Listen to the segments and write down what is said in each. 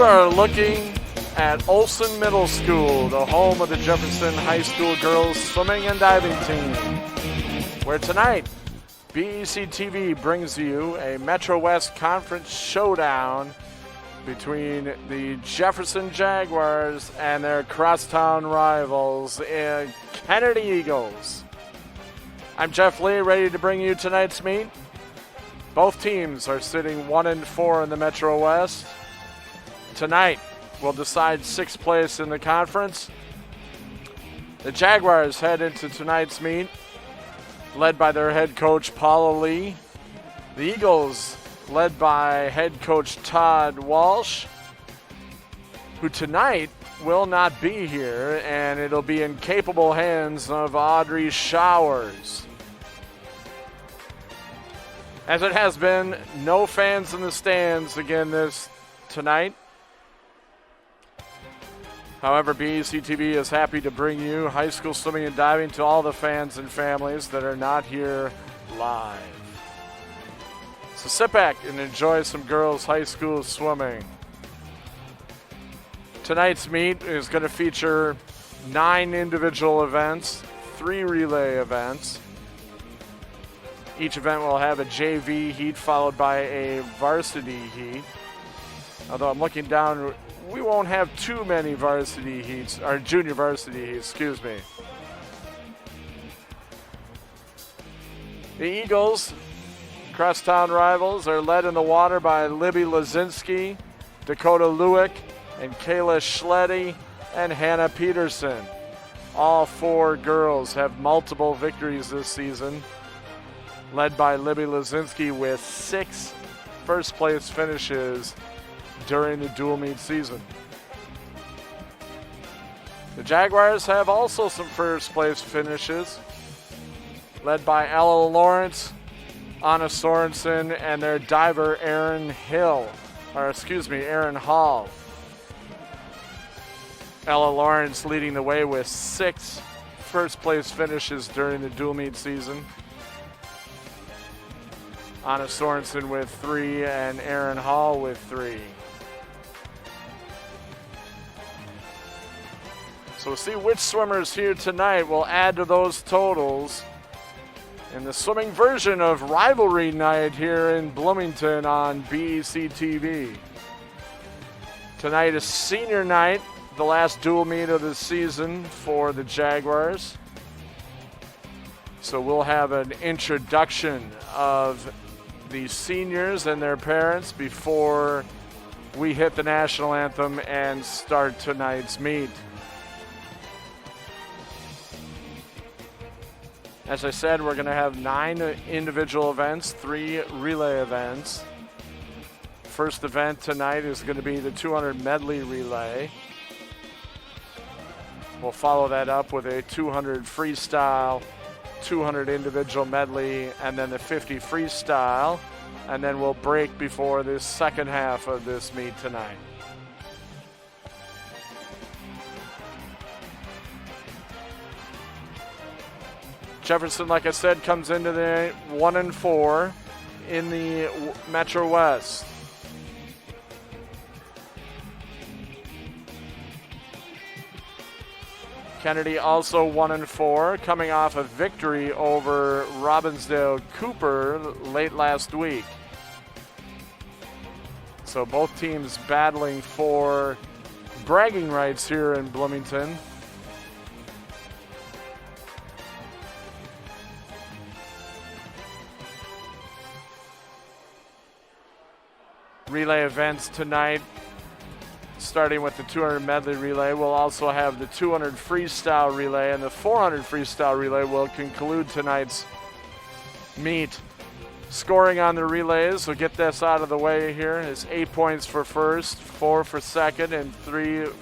are looking at Olson Middle School, the home of the Jefferson High School girls swimming and diving team, where tonight BEC-TV brings you a Metro West Conference showdown between the Jefferson Jaguars and their crosstown rivals, Kennedy Eagles. I'm Jeff Lee, ready to bring you tonight's meet. Both teams are sitting 1-4 in the Metro West. Tonight will decide sixth place in the conference. The Jaguars head into tonight's meet, led by their head coach, Paula Lee. The Eagles, led by head coach Todd Walsh, who tonight will not be here, and it'll be in capable hands of Audrey Showers. As it has been, no fans in the stands again tonight. However, BEC-TV is happy to bring you high school swimming and diving to all the fans and families that are not here live. So sit back and enjoy some girls' high school swimming. Tonight's meet is going to feature 9 individual events, 3 relay events. Each event will have a JV heat followed by a varsity heat. Although I'm looking down, we won't have too many varsity heats, or junior varsity heats, excuse me. The Eagles, crosstown rivals, are led in the water by Libby Lazinski, Dakota Lewick, and Kayla Schleddy, and Hannah Peterson. All 4 girls have multiple victories this season, led by Libby Lazinski with 6 first-place finishes during the dual meet season. The Jaguars have also some first-place finishes, led by Ella Lawrence, Anna Sorensen, and their diver Aaron Hall. Ella Lawrence leading the way with 6 first-place finishes during the dual meet season. Anna Sorensen with 3 and Aaron Hall with 3. So we'll see which swimmers here tonight will add to those totals in the swimming version of Rivalry Night here in Bloomington on BEC-TV. Tonight is senior night, the last dual meet of the season for the Jaguars. So we'll have an introduction of the seniors and their parents before we hit the national anthem and start tonight's meet. As I said, we're going to have 9 individual events, 3 relay events. First event tonight is going to be the 200 medley relay. We'll follow that up with a 200 freestyle, 200 individual medley, and then the 50 freestyle, and then we'll break before this second half of this meet tonight. Jefferson, like I said, comes into the 1-4 in the Metro West. Kennedy also 1-4, coming off a victory over Robbinsdale Cooper late last week. So both teams battling for bragging rights here in Bloomington. Relay events tonight, starting with the 200 medley relay. We'll also have the 200 freestyle relay, and the 400 freestyle relay will conclude tonight's meet. Scoring on the relays, we'll get this out of the way here, is 8 points for first, 4 for second, and 2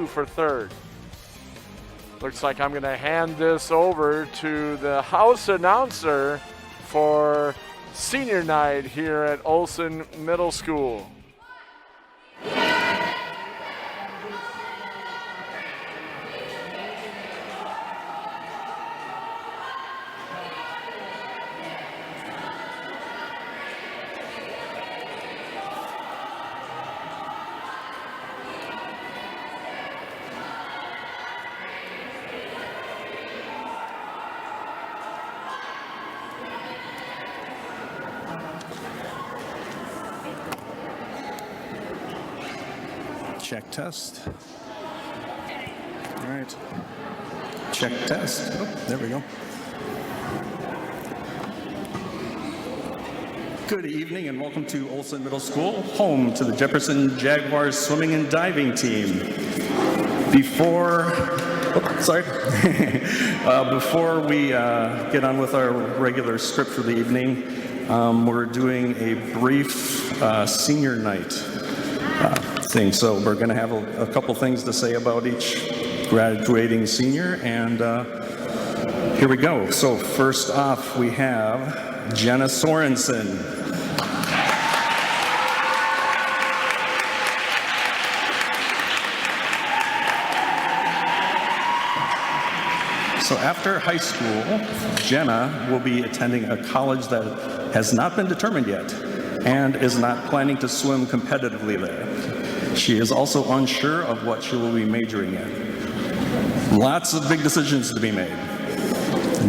for third. Looks like I'm going to hand this over to the house announcer for senior night here at Olson Middle School. check test. All right. Check test. Oh, there we go. Good evening and welcome to Olson Middle School, home to the Jefferson Jaguars swimming and diving team. Before we get on with our regular script for the evening, we're doing a brief senior night thing. So we're going to have a couple things to say about each graduating senior, and here we go. So first off, we have Jenna Sorensen. So after high school, Jenna will be attending a college that has not been determined yet and is not planning to swim competitively there. She is also unsure of what she will be majoring in. Lots of big decisions to be made.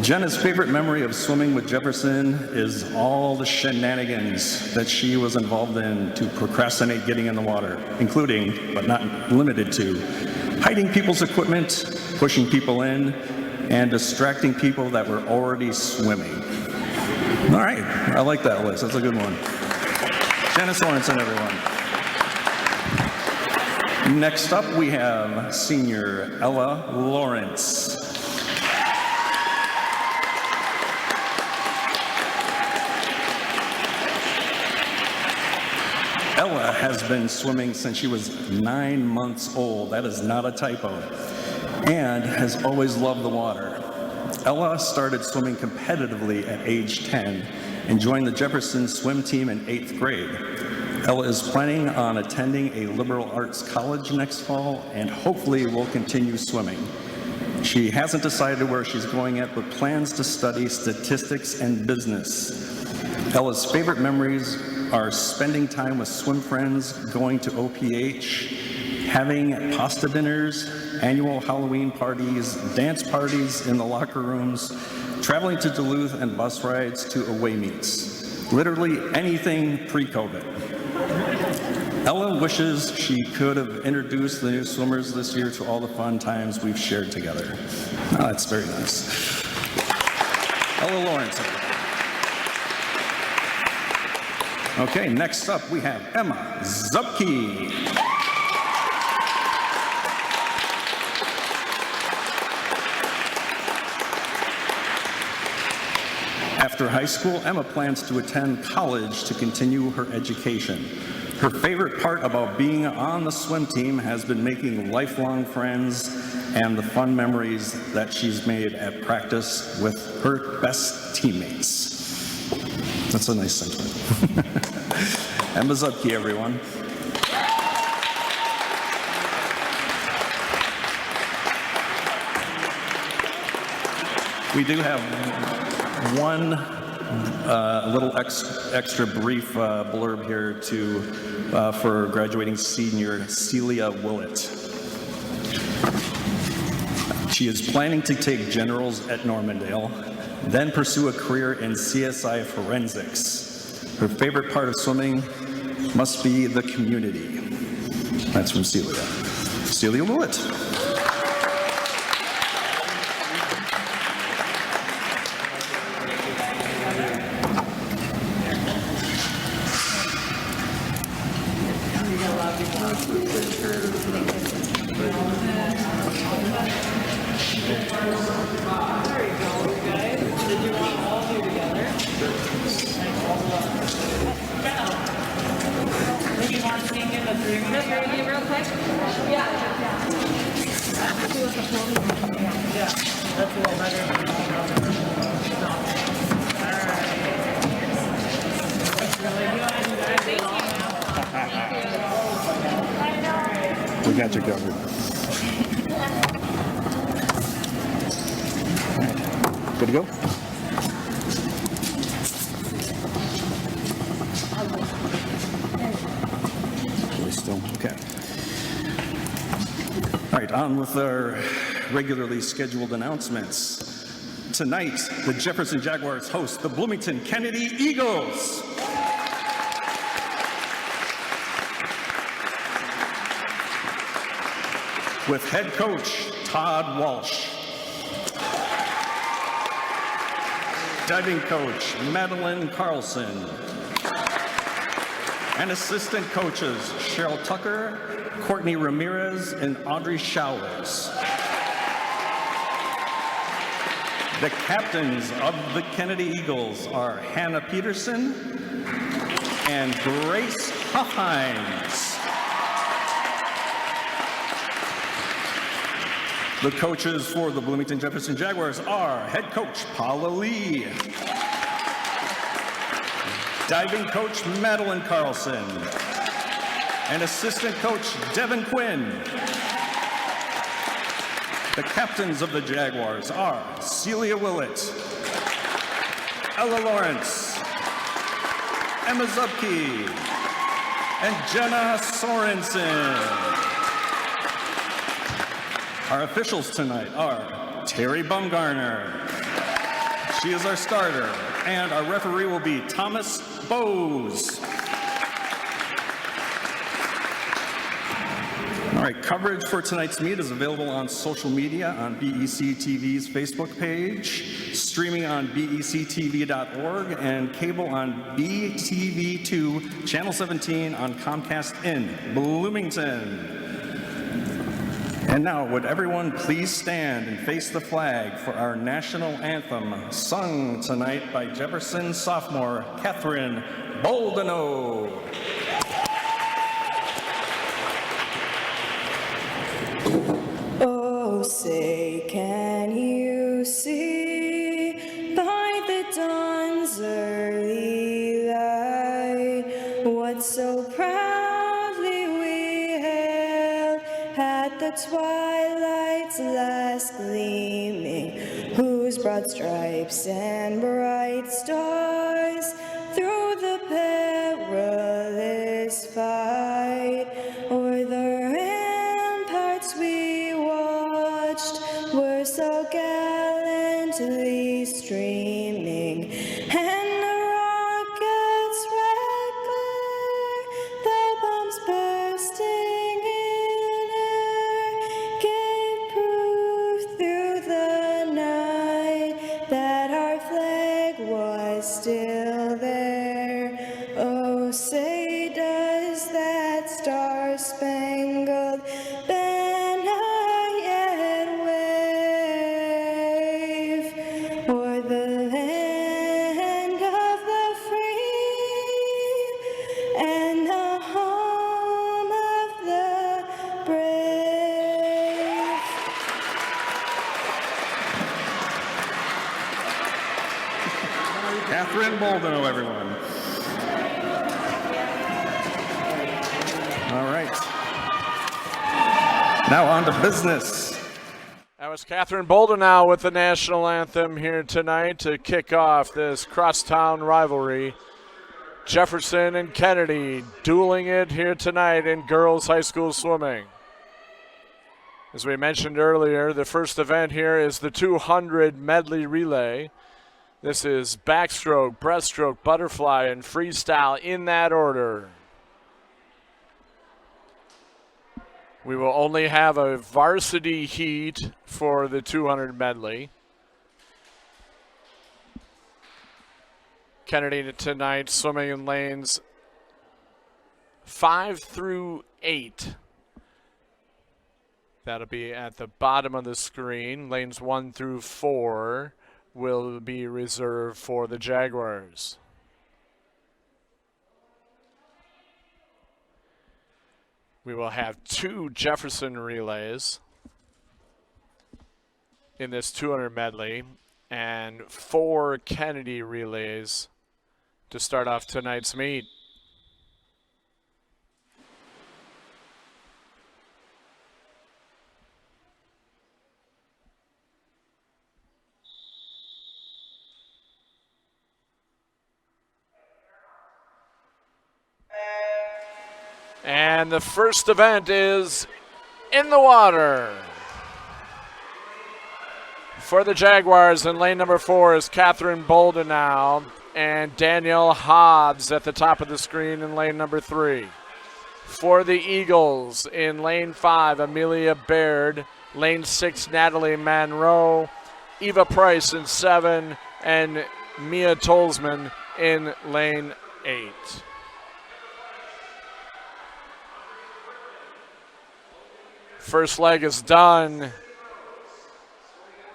Jenna's favorite memory of swimming with Jefferson is all the shenanigans that she was involved in to procrastinate getting in the water, including, but not limited to, hiding people's equipment, pushing people in, and distracting people that were already swimming. All right, I like that list. That's a good one. Jenna Sorensen, everyone. Next up, we have senior Ella Lawrence. Ella has been swimming since she was 9 months old. That is not a typo. And has always loved the water. Ella started swimming competitively at age 10 and joined the Jefferson swim team in 8th grade. Ella is planning on attending a liberal arts college next fall and hopefully will continue swimming. She hasn't decided where she's going yet, but plans to study statistics and business. Ella's favorite memories are spending time with swim friends, going to OPH, having pasta dinners, annual Halloween parties, dance parties in the locker rooms, traveling to Duluth and bus rides to away meets. Literally anything pre-COVID. Ella wishes she could have introduced the new swimmers this year to all the fun times we've shared together. Oh, that's very nice. Ella Lawrence. Okay, next up we have Emma Zupke. After high school, Emma plans to attend college to continue her education. Her favorite part about being on the swim team has been making lifelong friends and the fun memories that she's made at practice with her best teammates. That's a nice sentiment. Emma Zupke, everyone. We do have one little extra brief blurb here for graduating senior Celia Willett. She is planning to take generals at Normandale, then pursue a career in CSI forensics. Her favorite part of swimming must be the community. That's from Celia. Celia Willett. We got you covered. Good to go? Still, okay. All right, on with our regularly scheduled announcements. Tonight, the Jefferson Jaguars host the Bloomington Kennedy Eagles. with head coach Todd Walsh. Diving coach Madeline Carlson. And assistant coaches Cheryl Tucker, Courtney Ramirez, and Audrey Showers. The captains of the Kennedy Eagles are Hannah Peterson and Grace Huffhines. The coaches for the Bloomington Jefferson Jaguars are head coach Paula Lee, diving coach Madeline Carlson, and assistant coach Devin Quinn. The captains of the Jaguars are Celia Willett, Ella Lawrence, Emma Zupke, and Jenna Sorensen. Our officials tonight are Terry Bumgarner. She is our starter. And our referee will be Thomas Bowes. All right, coverage for tonight's meet is available on social media on BEC-TV's Facebook page, streaming on BEC-TV.org, and cable on BTV2, Channel 17 on Comcast in Bloomington. And now, would everyone please stand and face the flag for our national anthem, sung tonight by Jefferson sophomore Catherine Boldenau. Oh, say, can you see by the dawn's early light what so proudly we hailed at the twilight's last gleaming, whose broad stripes and bright stars through the perilous fight o'er the ramparts we watched were so gallantly streaming, and the rockets' red glare, the bombs bursting in air, gave proof through the night that our flag was still there. Oh, say does that star-spangled banner yet wave o'er the land of the free and the home of the brave? Catherine Boldenau, everyone. All right. Now on to business. That was Catherine Boldenau with the national anthem here tonight to kick off this crosstown rivalry. Jefferson and Kennedy dueling it here tonight in girls high school swimming. As we mentioned earlier, the first event here is the 200 medley relay. This is backstroke, breaststroke, butterfly, and freestyle in that order. We will only have a varsity heat for the 200 medley. Kennedy tonight swimming in lanes 5 through 8. That'll be at the bottom of the screen. Lanes 1 through 4 will be reserved for the Jaguars. We will have 2 Jefferson relays in this 200 medley and 4 Kennedy relays to start off tonight's meet. And the first event is in the water. For the Jaguars in lane number 4 is Catherine Boldenau and Danielle Hobbs at the top of the screen in lane number 3. For the Eagles, in lane 5, Amelia Baird. Lane 6, Natalie Monroe. Eva Price in 7, and Mia Tolzman in lane 8. First leg is done.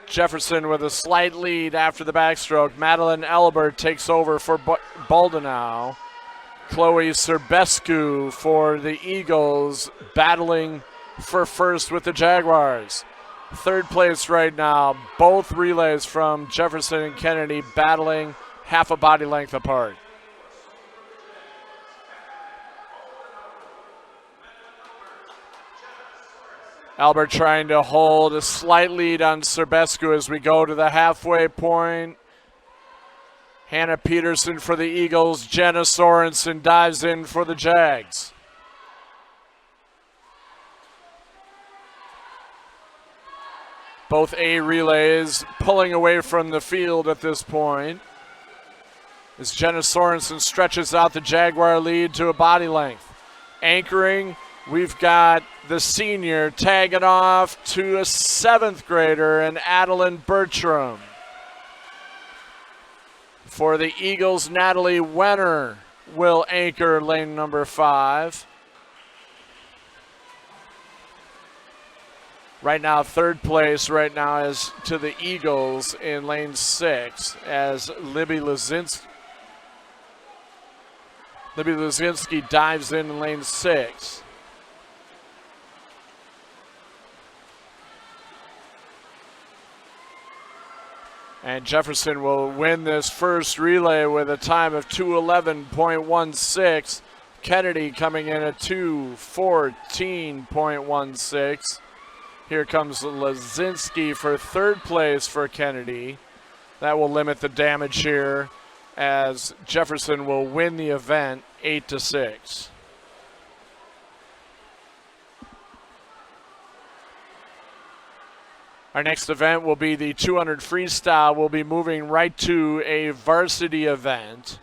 Jefferson with a slight lead after the backstroke. Madeline Elbert takes over for Baldenau. Chloe Serbescu for the Eagles, battling for first with the Jaguars. Third place right now. Both relays from Jefferson and Kennedy battling half a body length apart. Albert trying to hold a slight lead on Serbescu as we go to the halfway point. Hannah Peterson for the Eagles. Jenna Sorensen dives in for the Jags. Both A relays pulling away from the field at this point as Jenna Sorensen stretches out the Jaguar lead to a body length. Anchoring, we've got the senior tagging off to a 7th grader and Adeline Bertram. For the Eagles, Natalie Wenner will anchor lane number 5. Right now, third place right now is to the Eagles in lane 6 as Libby Lazinski dives in lane 6. And Jefferson will win this first relay with a time of 2:11.16. Kennedy coming in at 2:14.16. Here comes Lazinski for third place for Kennedy. That will limit the damage here as Jefferson will win the event 8-6. Our next event will be the 200 freestyle. We'll be moving right to a varsity event.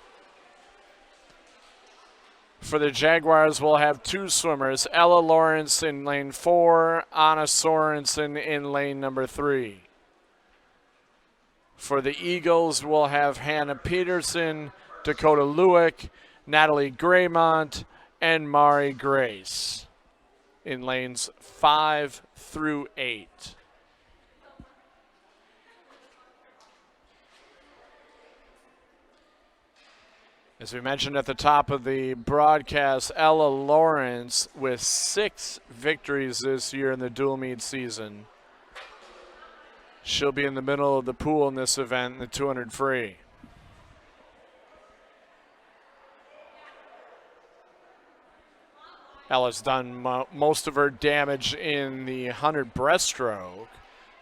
For the Jaguars, we'll have 2 swimmers, Ella Lawrence in lane 4, Anna Sorensen in lane number 3. For the Eagles, we'll have Hannah Peterson, Dakota Lewick, Natalie Graymont, and Mari Grace in lanes 5 through 8. As we mentioned at the top of the broadcast, Ella Lawrence with 6 victories this year in the dual meet season. She'll be in the middle of the pool in this event, in the 200 free. Ella's done most of her damage in the 100 breaststroke,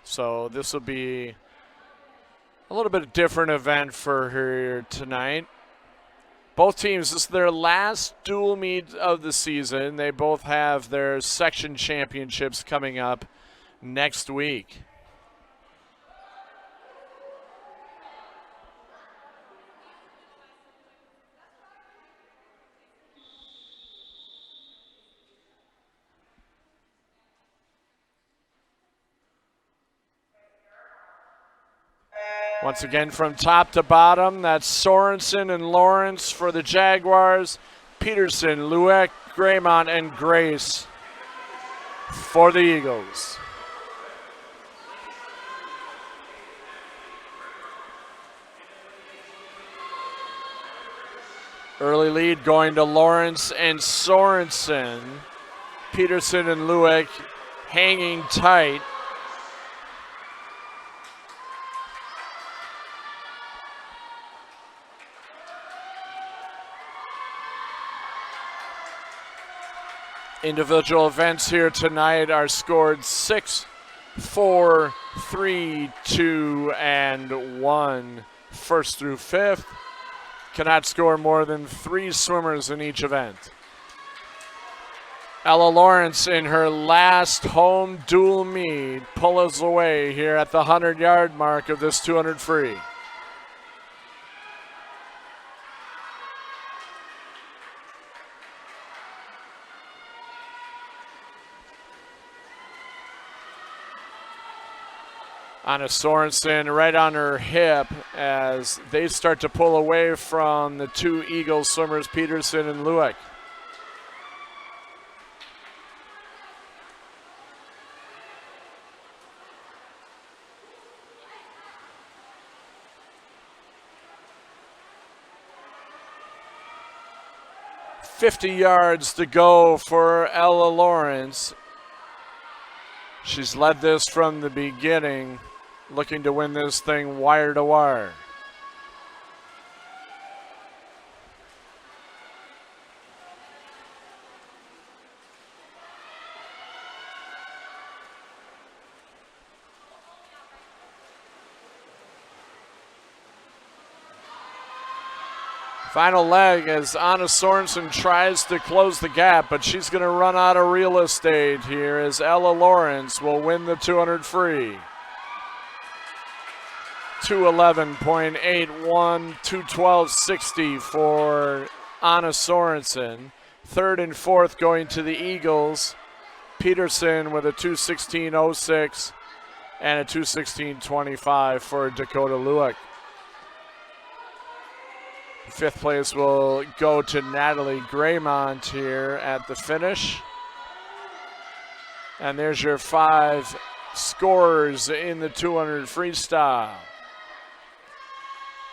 so this will be a little bit different event for her tonight. Both teams, this is their last dual meet of the season. They both have their section championships coming up next week. Once again, from top to bottom, that's Sorensen and Lawrence for the Jaguars, Peterson, Lueck, Graymont, and Grace for the Eagles. Early lead going to Lawrence and Sorensen. Peterson and Lueck hanging tight. Individual events here tonight are scored 6, 4, 3, 2, and 1. First through 5th. Cannot score more than 3 swimmers in each event. Ella Lawrence in her last home dual meet pulls away here at the 100-yard mark of this 200 free. Anna Sorensen right on her hip as they start to pull away from the two Eagles swimmers, Peterson and Lueck. $50 yards to go for Ella Lawrence. She's led this from the beginning, looking to win this thing wire to wire. Final leg as Anna Sorensen tries to close the gap, but she's going to run out of real estate here as Ella Lawrence will win the 200 free. 211.81, 212.60 for Anna Sorensen. Third and fourth going to the Eagles. Peterson with a 216.06 and a 216.25 for Dakota Lueck. Fifth place will go to Natalie Graymont here at the finish. And there's your 5 scorers in the 200 freestyle.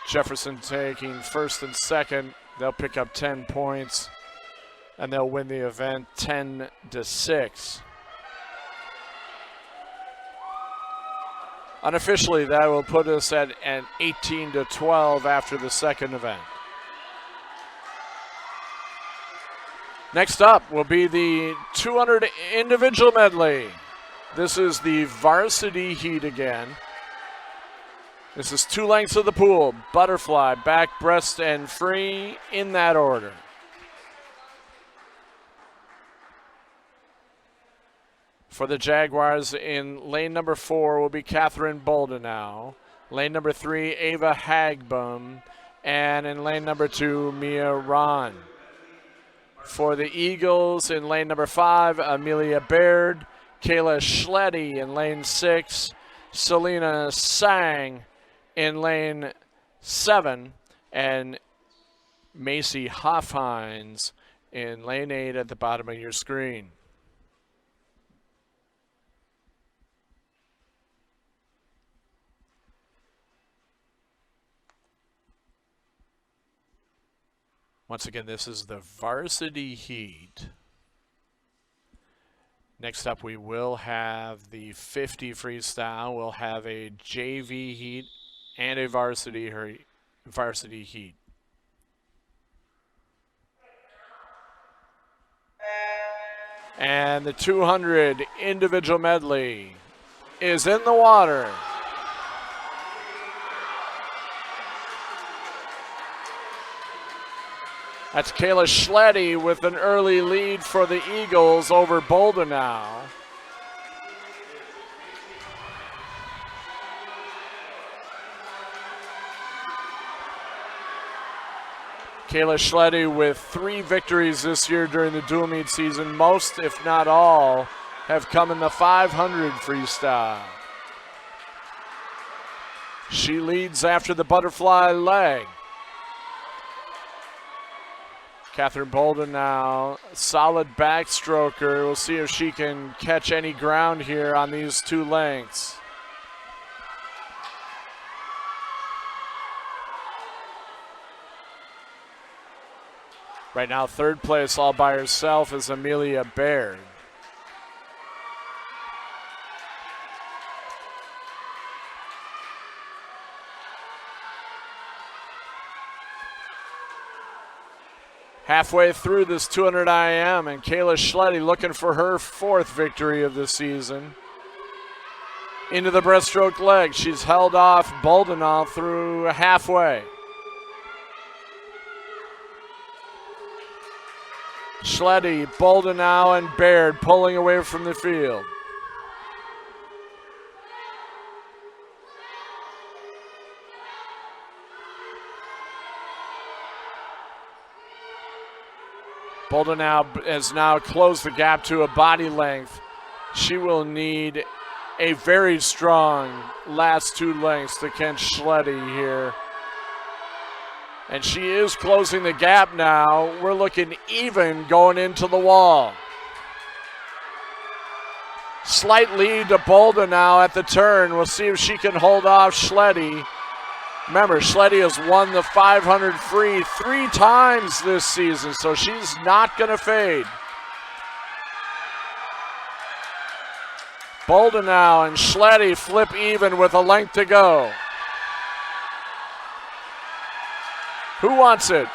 Jefferson taking first and second. They'll pick up 10 points and they'll win the event 10-6. Unofficially, that will put us at an 18-12 after the second event. Next up will be the 200 individual medley. This is the varsity heat again. This is 2 lengths of the pool, butterfly, back, breast, and free in that order. For the Jaguars in lane number 4 will be Catherine Boldenau. Lane number 3, Ava Hagbum. And in lane number 2, Mia Ron. For the Eagles in lane number 5, Amelia Baird, Kayla Schletty in lane 6, Selena Sang in lane 7, and Macy Hoffhines in lane 8 at the bottom of your screen. Once again, this is the varsity heat. Next up, we will have the 50 freestyle. We'll have a JV heat and a varsity heat. And the 200 individual medley is in the water. That's Kayla Schletty with an early lead for the Eagles over Boldenau. Kayla Schletty with 3 victories this year during the dual meet season. Most, if not all, have come in the 500 freestyle. She leads after the butterfly leg. Catherine Boldenau, solid backstroker. We'll see if she can catch any ground here on these 2 lengths. Right now, third place all by herself is Amelia Baird. Halfway through this 200 IM, and Kayla Schletty looking for her 4th victory of the season. Into the breaststroke leg. She's held off Boldenau through halfway. Schletty, Boldenau, and Baird pulling away from the field. Boldenau has now closed the gap to a body length. She will need a very strong last 2 lengths to Kent Schletty here. And she is closing the gap now. We're looking even going into the wall. Slight lead to Bolda now at the turn. We'll see if she can hold off Schletty. Remember, Schletty has won the 500 free 3 times this season, so she's not going to fade. Bolda now and Schletty flip even with a length to go. Who wants it?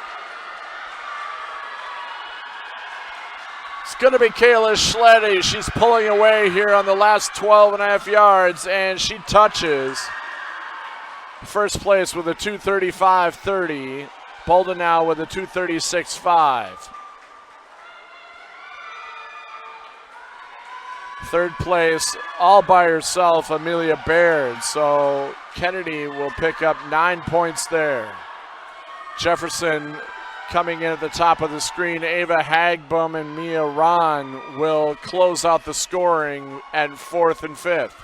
It's going to be Kayla Schletty. She's pulling away here on the last 12.5 yards, and she touches first place with a 2:35.30. Bolda now with a 2:36.5. Third place, all by herself, Amelia Baird. So Kennedy will pick up 9 points there. Jefferson coming in at the top of the screen. Ava Hagbum and Mia Ron will close out the scoring at 4th and 5th.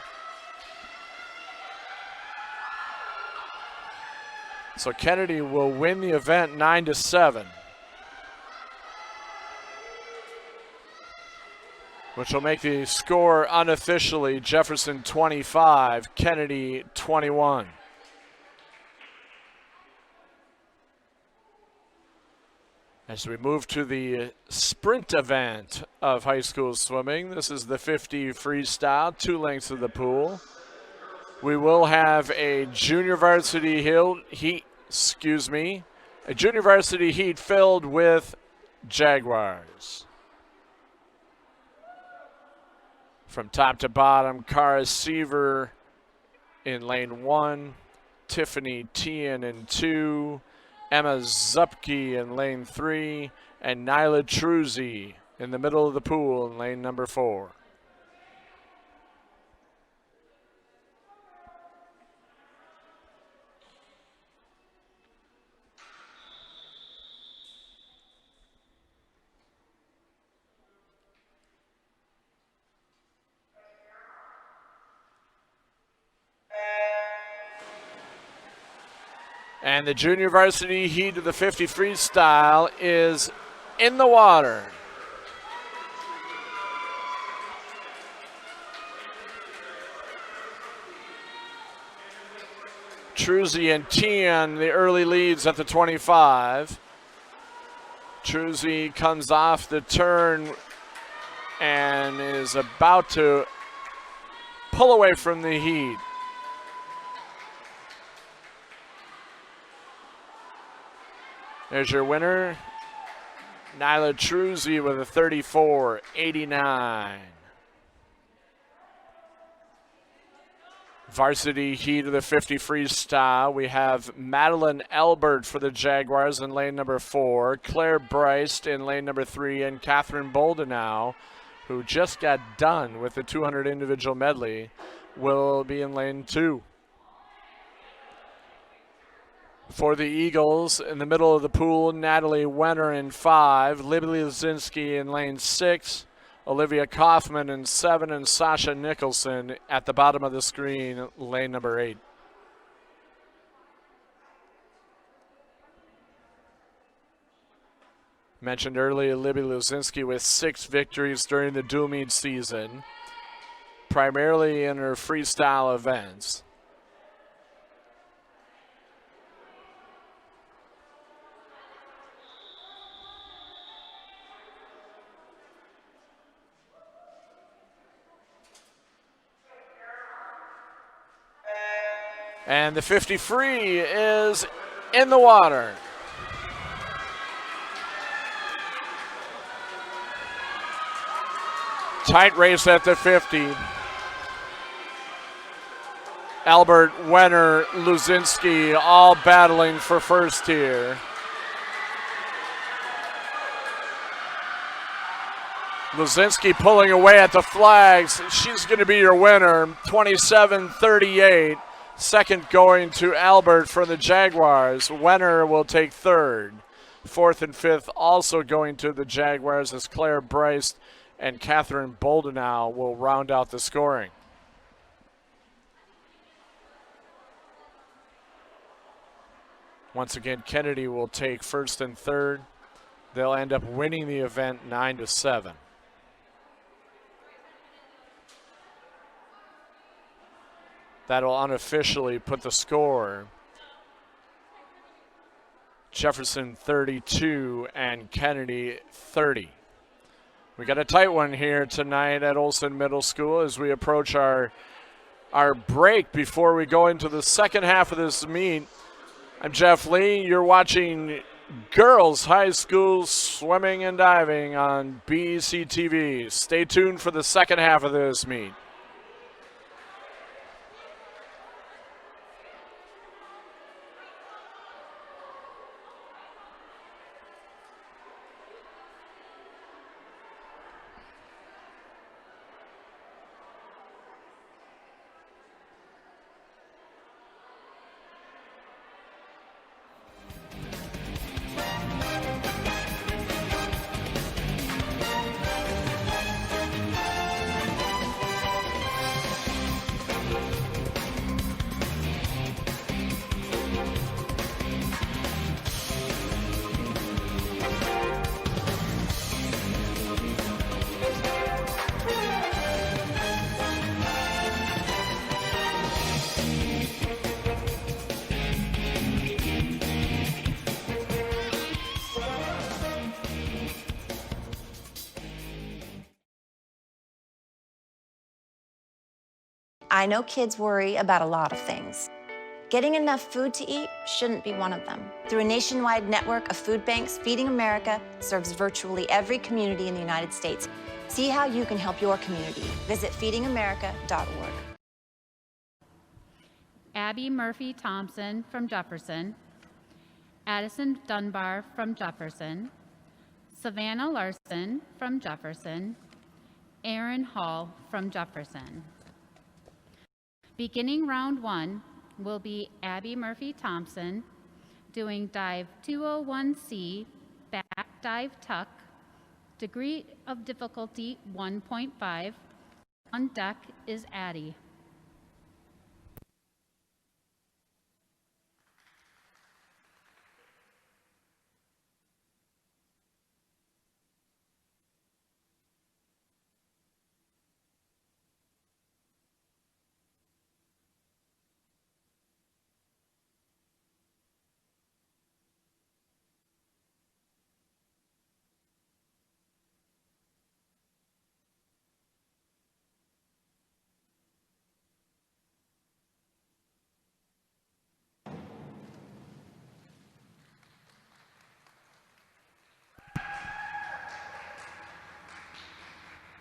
So Kennedy will win the event 9-7. Which will make the score unofficially Jefferson 25, Kennedy 21. As we move to the sprint event of high school swimming, this is the 50 freestyle, 2 lengths of the pool. We will have a junior varsity heat filled with Jaguars. From top to bottom, Cara Seaver in lane 1, Tiffany Tian in 2, Emma Zupke in lane 3, and Nyla Truzzi in the middle of the pool in lane number 4. And the junior varsity heat of the 50 freestyle is in the water. Truzzi and Tian, the early leads at the 25. Truzzi comes off the turn and is about to pull away from the heat. There's your winner, Nyla Truzzi with a 34.89. Varsity heat of the 50 freestyle. We have Madeline Elbert for the Jaguars in lane number 4, Claire Bryce in lane number 3, and Catherine Boldenau, who just got done with the 200 individual medley, will be in lane 2. For the Eagles, in the middle of the pool, Natalie Wenner in 5, Libby Luzinski in lane 6, Olivia Kaufman in 7, and Sasha Nicholson at the bottom of the screen, lane number 8. Mentioned earlier, Libby Luzinski with 6 victories during the dual meet season, primarily in her freestyle events. And the 50 free is in the water. Tight race at the 50. Albert, Wenner, Luzinski all battling for first here. Luzinski pulling away at the flags. She's going to be your winner, 27-38. Second going to Albert for the Jaguars. Wenner will take third. 4th and 5th also going to the Jaguars as Claire Bryce and Catherine Boldenau will round out the scoring. Once again, Kennedy will take first and third. They'll end up winning the event 9-7. That'll unofficially put the score Jefferson 32 and Kennedy 30. We got a tight one here tonight at Olson Middle School as we approach our break before we go into the second half of this meet. I'm Jeff Lee. You're watching girls high school swimming and diving on BEC-TV. Stay tuned for the second half of this meet. I know kids worry about a lot of things. Getting enough food to eat shouldn't be one of them. Through a nationwide network of food banks, Feeding America serves virtually every community in the United States. See how you can help your community. Visit feedingamerica.org. Abby Murphy Thompson from Jefferson, Addison Dunbar from Jefferson, Savannah Larson from Jefferson, Aaron Hall from Jefferson. Beginning round one will be Abby Murphy Thompson doing dive 201C, back dive tuck, degree of difficulty 1.5. On deck is Addie.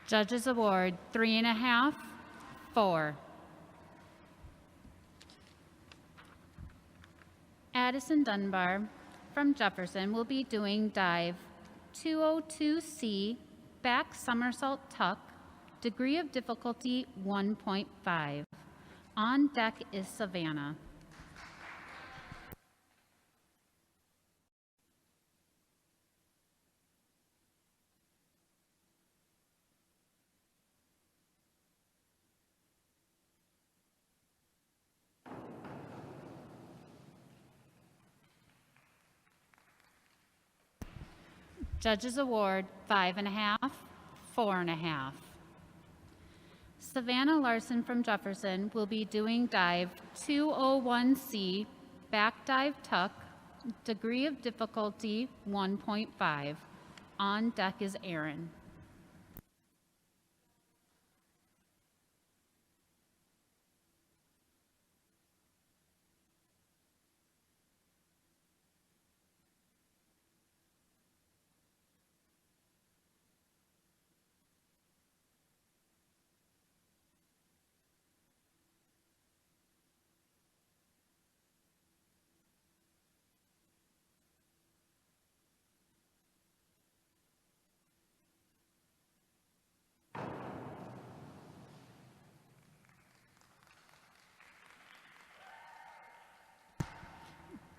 Judges award 3.5, 4. Addison Dunbar from Jefferson will be doing dive 202C, back somersault tuck, degree of difficulty 1.5. On deck is Savannah. Judges award 5.5, 4.5. Savannah Larson from Jefferson will be doing dive 201C, back dive tuck, degree of difficulty 1.5. On deck is Aaron.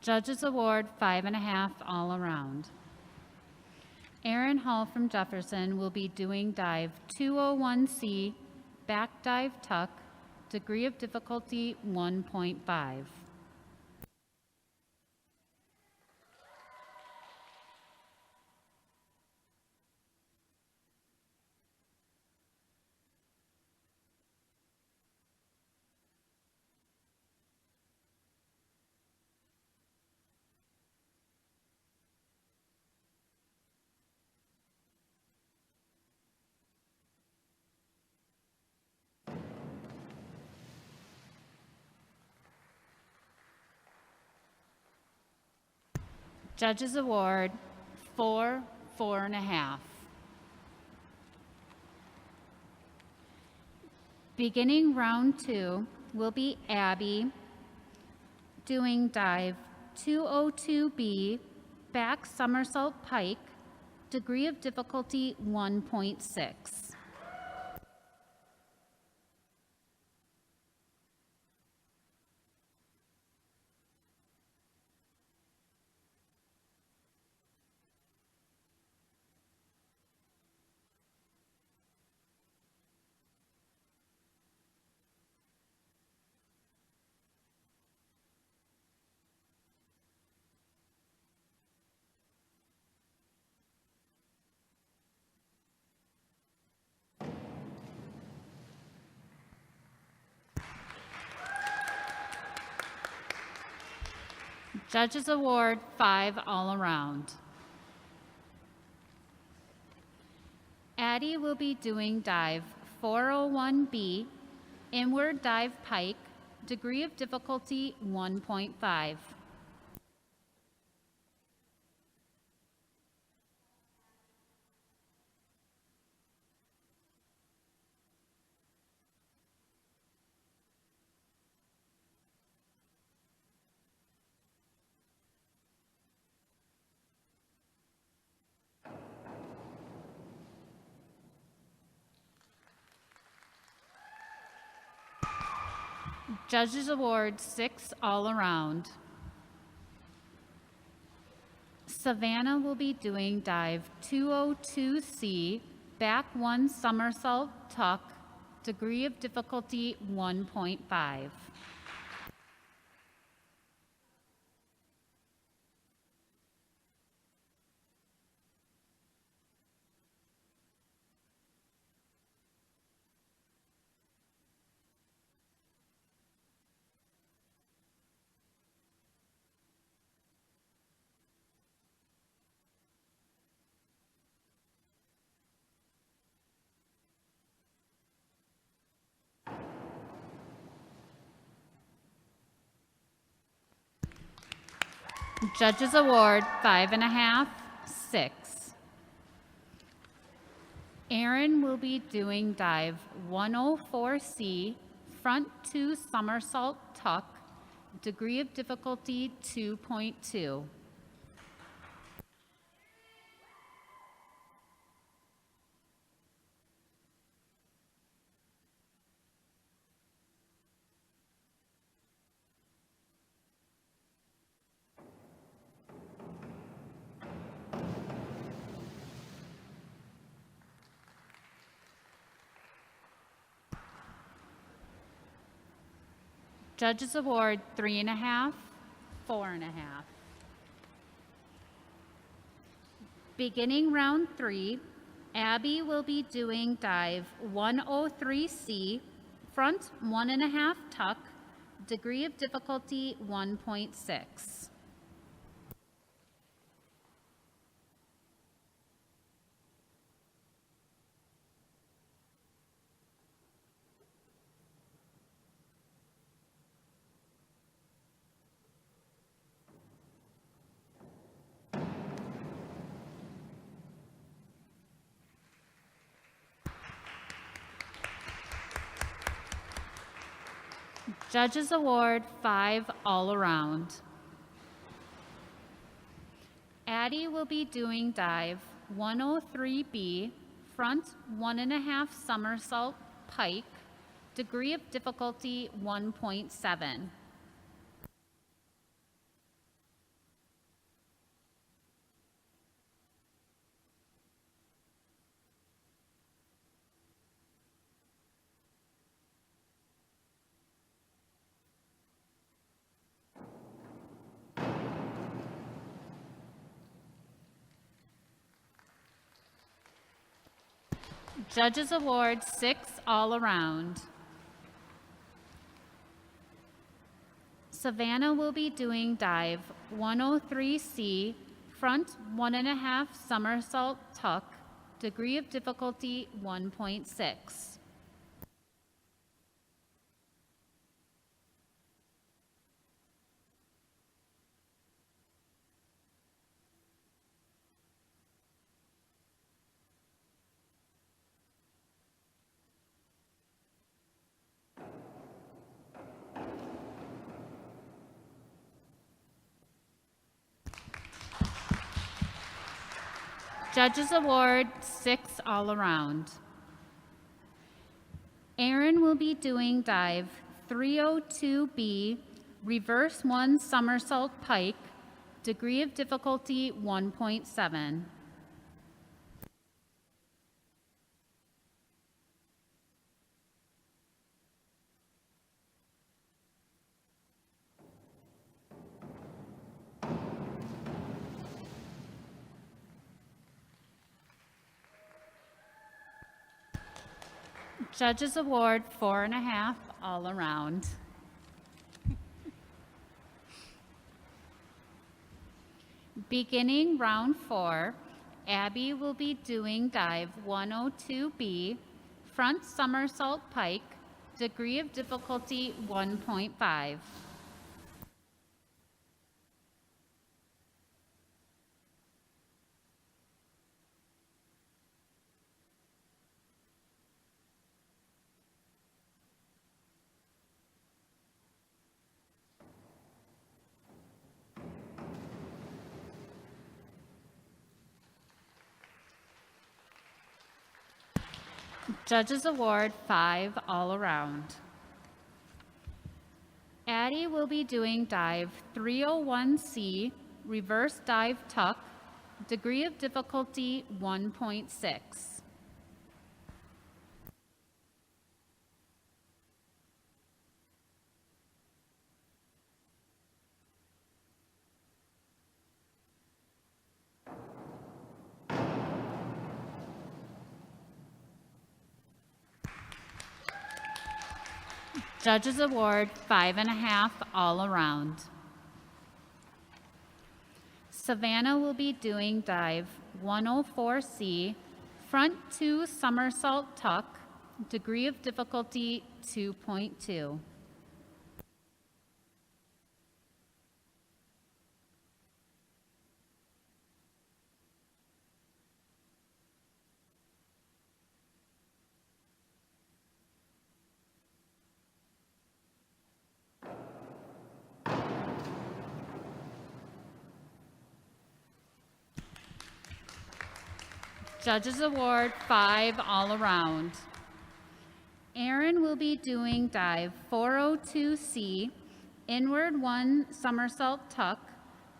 Judges award 5.5 all around. Aaron Hall from Jefferson will be doing dive 201C, back dive tuck, degree of difficulty 1.5. Judges Award 4, 4.5. Beginning round 2 will be Abby doing dive 202B, back somersault pike, degree of difficulty 1.6. Judges Award 5 all around. Addie will be doing dive 401B, inward dive pike, degree of difficulty 1.5. Judges Award 6 all around. Savannah will be doing dive 202C, back 1 somersault tuck, degree of difficulty 1.5. Judges Award 5.5, 6. Aaron will be doing dive 104C, front 2 somersault tuck, degree of difficulty 2.2. Judges Award 3.5, 4.5. Beginning round 3, Abby will be doing dive 103C, front 1.5 tuck, degree of difficulty 1.6. Judges Award 5 all around. Addie will be doing dive 103B, front 1.5 somersault pike, degree of difficulty 1.7. Judges Award 6 all around. Savannah will be doing dive 103C, front 1.5 somersault tuck, degree of difficulty 1.6. Judges Award 6 all around. Aaron will be doing dive 302B, reverse 1 somersault pike, degree of difficulty 1.7. Judges Award 4.5 all around. Beginning round 4, Abby will be doing dive 102B, front somersault pike, degree of difficulty 1.5. Judges Award 5 all around. Addie will be doing dive 301C, reverse dive tuck, degree of difficulty 1.6. Judges Award 5.5 all around. Savannah will be doing dive 104C, front 2 somersault tuck, degree of difficulty 2.2. Judges Award 5 all around. Aaron will be doing dive 402C, inward 1 somersault tuck,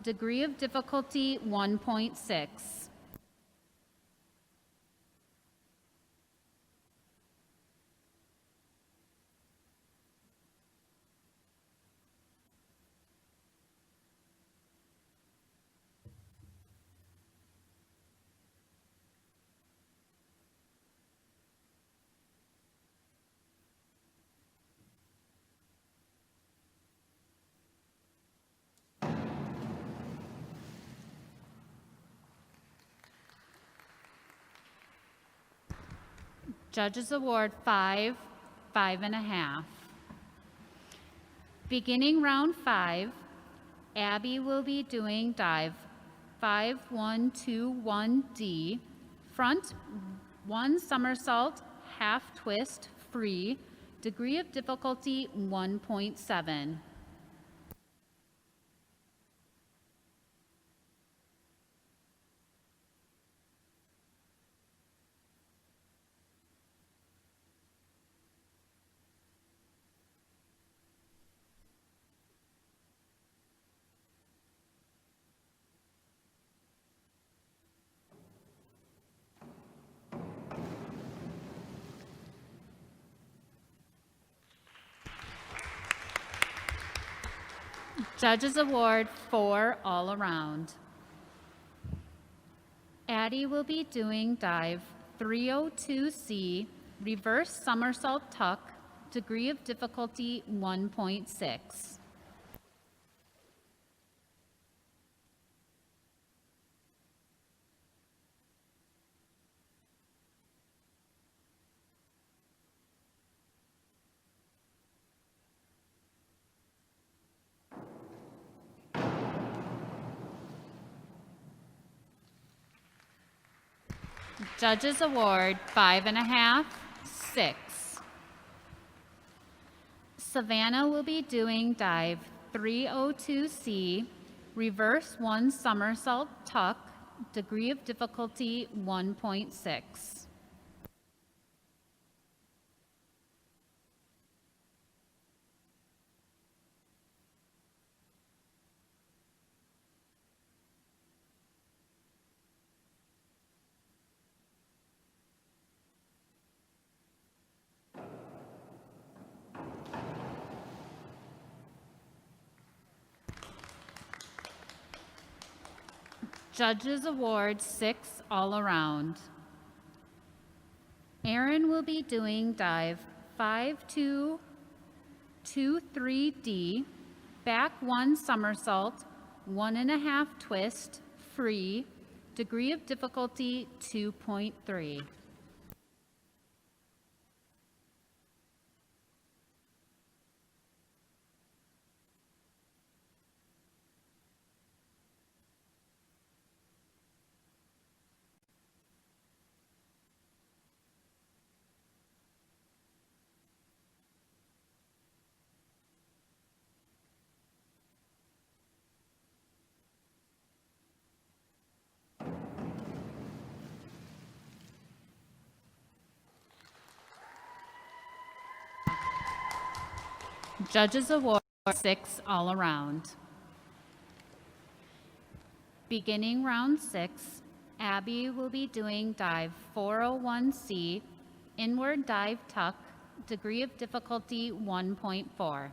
degree of difficulty 1.6. Judges Award 5, 5.5. Beginning round 5, Abby will be doing dive 5121D, front 1 somersault, half twist, free, degree of difficulty 1.7. Judges Award 4 all around. Addie will be doing dive 302C, reverse somersault tuck, degree of difficulty 1.6. Judges Award 5.5, 6. Savannah will be doing dive 302C, reverse 1 somersault tuck, degree of difficulty 1.6. Judges Award 6 all around. Aaron will be doing dive 5223D, back 1 somersault, 1.5 twist, free, degree of difficulty 2.3. Judges Award 6 all around. Beginning round 6, Abby will be doing dive 401C, inward dive tuck, degree of difficulty 1.4.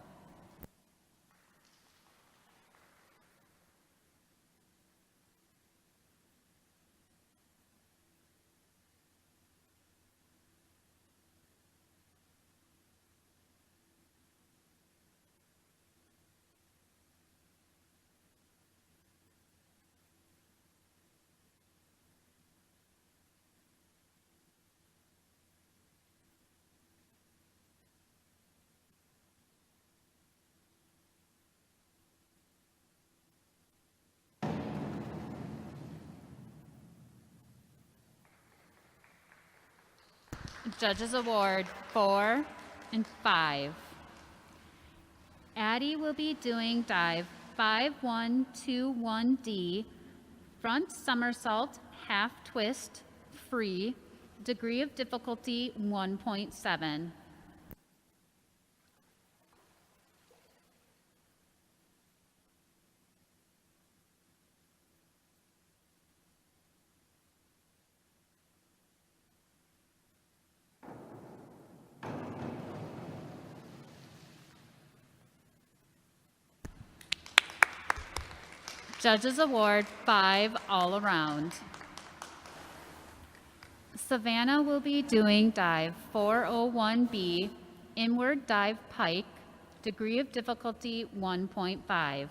Judges Award 4 and 5. Addie will be doing dive 5121D, front somersault, half twist, free, degree of difficulty 1.7. Judges Award 5 all around. Savannah will be doing dive 401B, inward dive pike, degree of difficulty 1.5.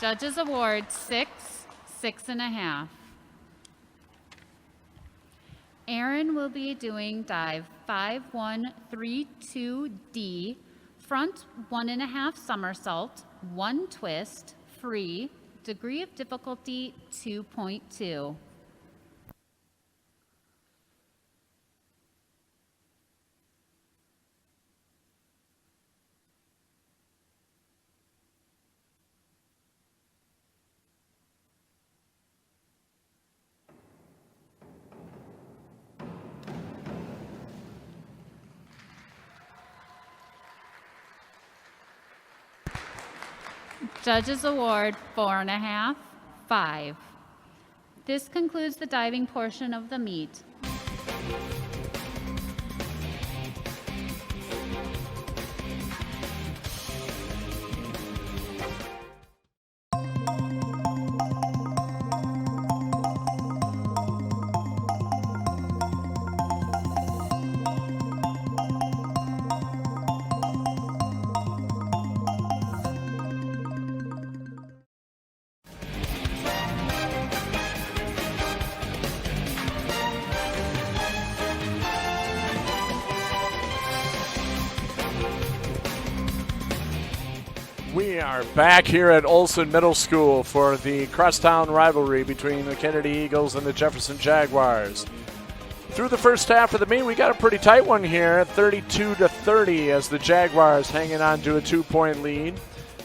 Judges Award 6, 6.5. Aaron will be doing dive 5132D, front 1.5 somersault, 1 twist, free, degree of difficulty 2.2. Judges Award 4.5, 5. This concludes the diving portion of the meet. We are back here at Olson Middle School for the crosstown rivalry between the Kennedy Eagles and the Jefferson Jaguars. Through the first half of the meet, we got a pretty tight one here, 32-30, as the Jaguars hanging on to a 2-point lead.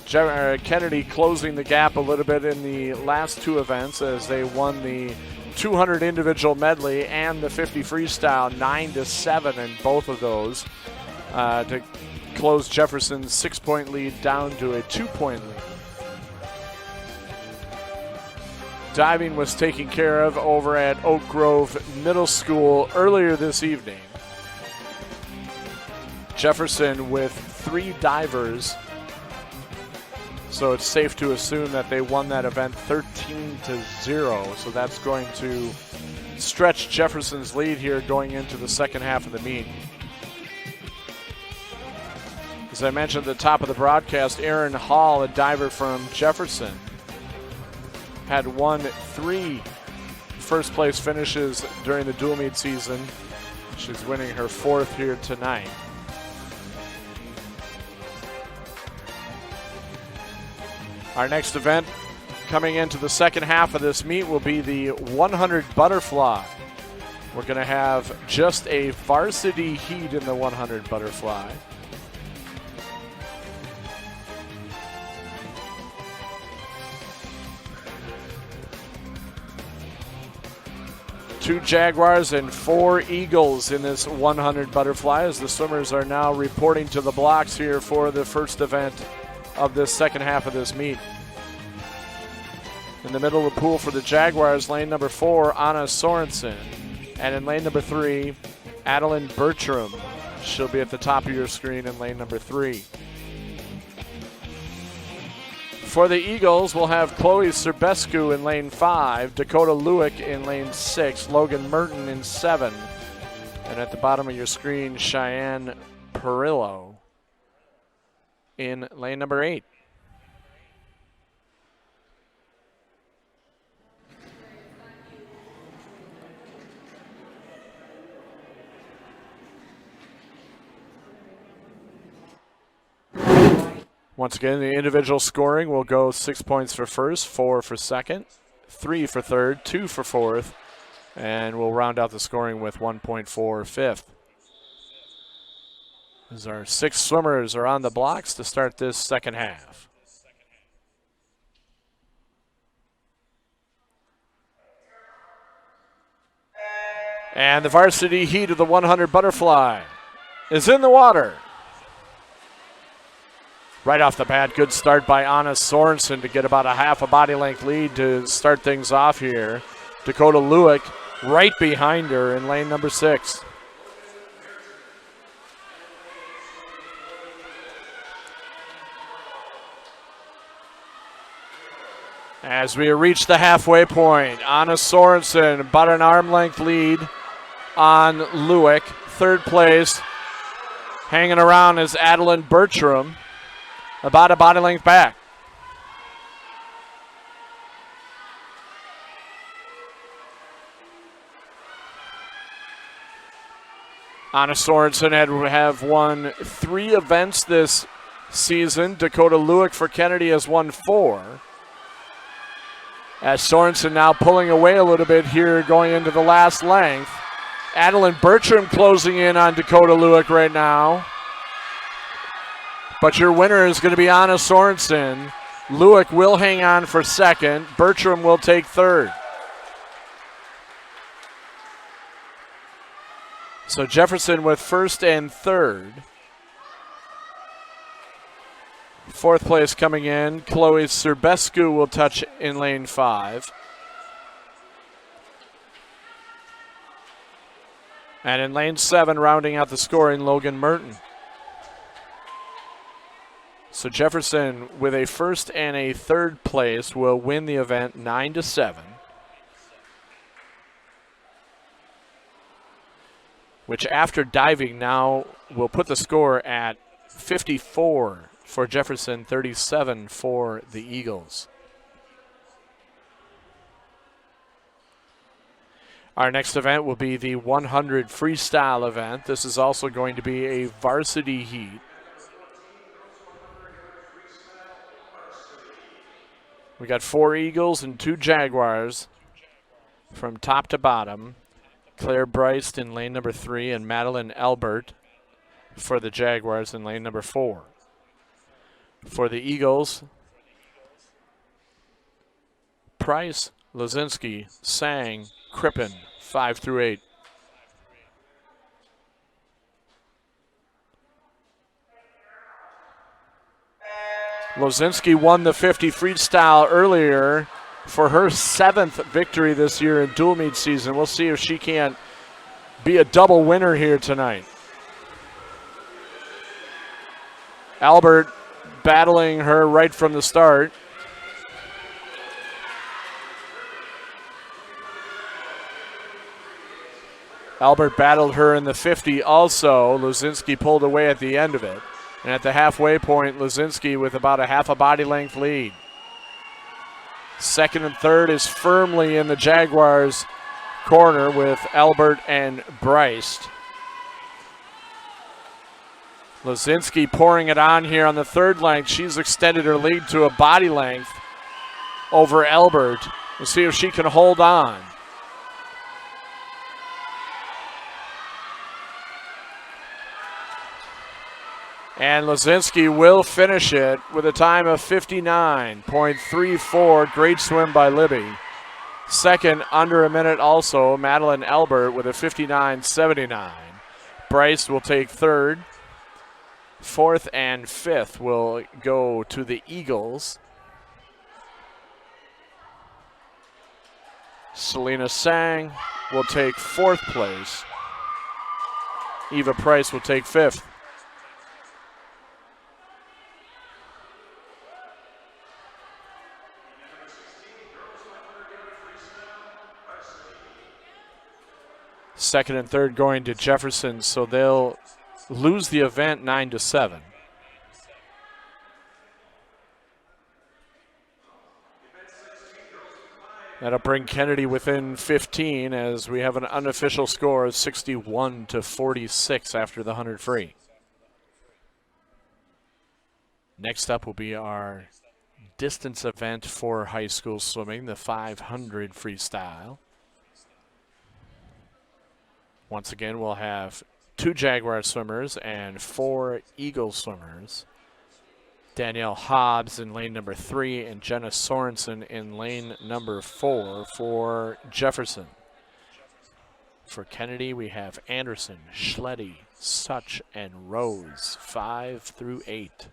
Kennedy closing the gap a little bit in the last two events as they won the 200 individual medley and the 50 freestyle 9-7 in both of those to close Jefferson's 6-point lead down to a 2-point lead. Diving was taken care of over at Oak Grove Middle School earlier this evening. Jefferson with 3 divers, so it's safe to assume that they won that event 13-0. So that's going to stretch Jefferson's lead here going into the second half of the meet. As I mentioned at the top of the broadcast, Aaron Hall, a diver from Jefferson, had won 3 first place finishes during the dual meet season. She's winning her 4th here tonight. Our next event coming into the second half of this meet will be the 100 butterfly. We're going to have just a varsity heat in the 100 butterfly. Two Jaguars and 4 Eagles in this 100 butterfly as the swimmers are now reporting to the blocks here for the first event of this second half of this meet. In the middle of the pool for the Jaguars, lane number 4, Anna Sorensen. And in lane number 3, Adeline Bertram. She'll be at the top of your screen in lane number 3. For the Eagles, we'll have Chloe Serbescu in lane 5, Dakota Lewick in lane 6, Logan Merton in 7, and at the bottom of your screen, Cheyenne Perillo in lane number 8. Once again, the individual scoring will go 6 points for first, 4 for second, 3 for third, 2 for fourth, and we'll round out the scoring with 1 point for fifth. As our 6 swimmers are on the blocks to start this second half. And the varsity heat of the 100 butterfly is in the water. Right off the bat, good start by Anna Sorensen to get about a half a body length lead to start things off here. Dakota Lewick right behind her in lane number 6. As we reach the halfway point, Anna Sorensen about an arm length lead on Lewick. Third place, hanging around is Adeline Bertram, about a body length back. Anna Sorensen have won 3 events this season. Dakota Lewick for Kennedy has won 4. As Sorensen now pulling away a little bit here going into the last length. Adeline Bertram closing in on Dakota Lewick right now. But your winner is going to be Anna Sorensen. Lewick will hang on for second. Bertram will take third. So Jefferson with first and third. Fourth place coming in, Chloe Serbescu will touch in lane 5. And in lane 7, rounding out the scoring, Logan Merton. So Jefferson with a first and a third place will win the event 9-7. Which after diving now will put the score at 54 for Jefferson, 37 for the Eagles. Our next event will be the 100 freestyle event. This is also going to be a varsity heat. We got 4 Eagles and 2 Jaguars from top to bottom. Claire Bryce in lane number 3 and Madeline Albert for the Jaguars in lane number 4. For the Eagles, Price, Lazinski, Sang, Crippen, 5 through 8. Lazinski won the 50 freestyle earlier for her 7th victory this year in dual meet season. We'll see if she can't be a double winner here tonight. Albert battling her right from the start. Albert battled her in the 50 also. Lazinski pulled away at the end of it. And at the halfway point, Lazinski with about a half a body length lead. Second and third is firmly in the Jaguars' corner with Albert and Bryce. Lazinski pouring it on here on the third length. She's extended her lead to a body length over Albert. We'll see if she can hold on. And Lazinski will finish it with a time of 59.34. Great swim by Libby. Second, under a minute also, Madeline Albert with a 59.79. Bryce will take third. Fourth and fifth will go to the Eagles. Selena Sang will take fourth place. Eva Price will take fifth. Second and third going to Jefferson, so they'll lose the event 9-7. That'll bring Kennedy within 15 as we have an unofficial score of 61-46 after the 100 free. Next up will be our distance event for high school swimming, the 500 freestyle. Once again, we'll have 2 Jaguar swimmers and 4 Eagle swimmers. Danielle Hobbs in lane number 3 and Jenna Sorensen in lane number 4 for Jefferson. For Kennedy, we have Anderson, Schletty, Such, and Rose, 5 through 8.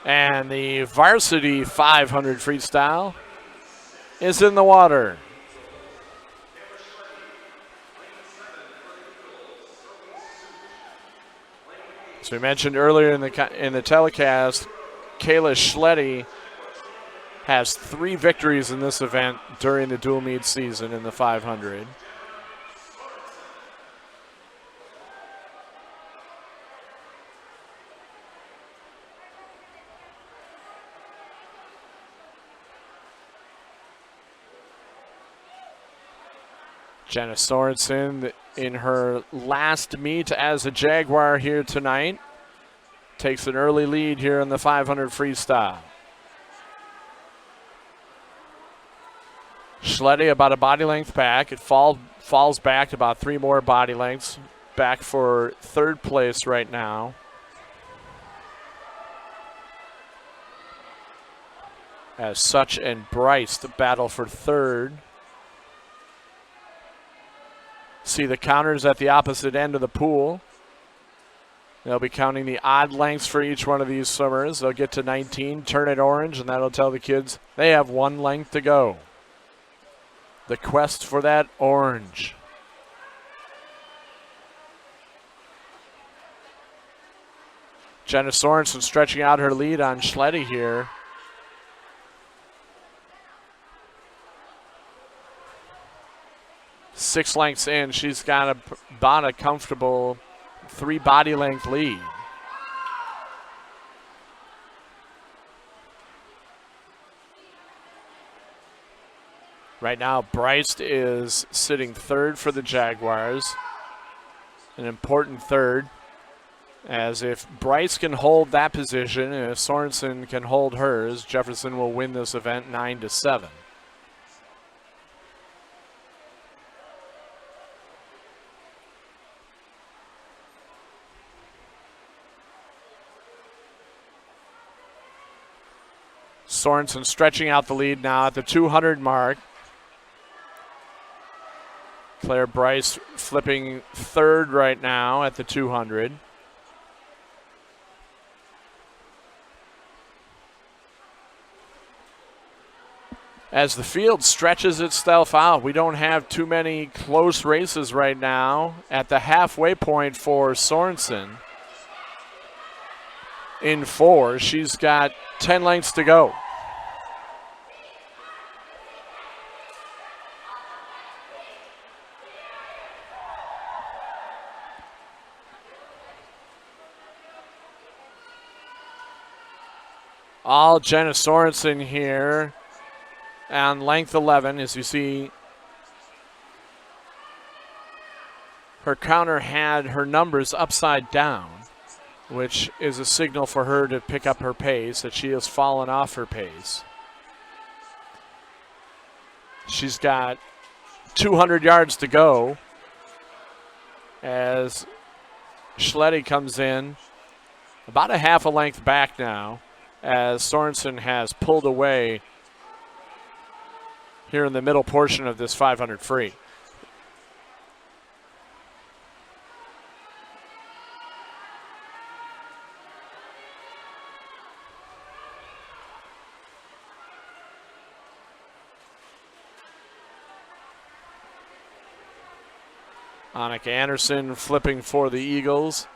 And the varsity 500 freestyle is in the water. As we mentioned earlier in the telecast, Kayla Schletty has 3 victories in this event during the dual meet season in the 500. Jenna Sorensen in her last meet as a Jaguar here tonight takes an early lead here in the 500 freestyle. Schletty about a body length back. It falls back about 3 more body lengths. Back for third place right now. As Such and Bryce the battle for third. See the counters at the opposite end of the pool. They'll be counting the odd lengths for each one of these swimmers. They'll get to 19, turn it orange, and that'll tell the kids they have 1 length to go. The quest for that orange. Jenna Sorensen stretching out her lead on Schletty here. Six lengths in, she's got about a comfortable 3 body length lead. Right now, Bryce is sitting third for the Jaguars. An important third As if Bryce can hold that position, and if Sorensen can hold hers, Jefferson will win this event 9-7. Sorensen stretching out the lead now at the 200 mark. Claire Bryce flipping third right now at the 200. As the field stretches itself out, we don't have too many close races right now at the halfway point for Sorensen. In 4, she's got 10 lengths to go. All Jenna Sorensen here on length 11. As you see, her counter had her numbers upside down, which is a signal for her to pick up her pace, that she has fallen off her pace. She's got 200 yards to go as Schletty comes in about a half a length back now, as Sorensen has pulled away here in the middle portion of this 500 free. Annika Anderson flipping for the Eagles,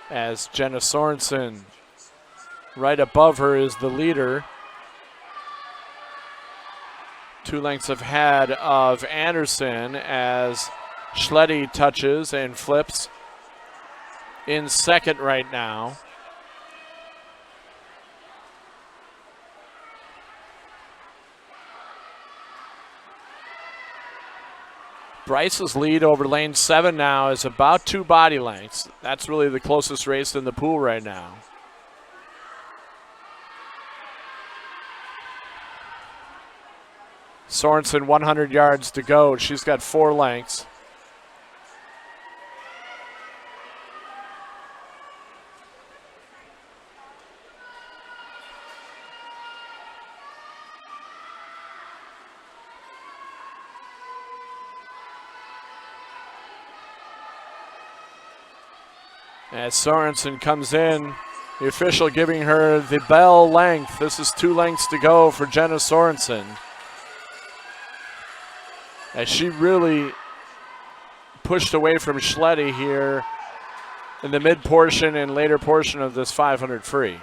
as Jenna Sorensen right above her is the leader. 2 lengths ahead of Anderson as Schletty touches and flips in second right now. Bryce's lead over lane 7 now is about 2 body lengths. That's really the closest race in the pool right now. Sorensen 100 yards to go. She's got 4 lengths. As Sorensen comes in, the official giving her the bell length. This is 2 lengths to go for Jenna Sorensen, as she really pushed away from Schletty here in the mid portion and later portion of this 500 free.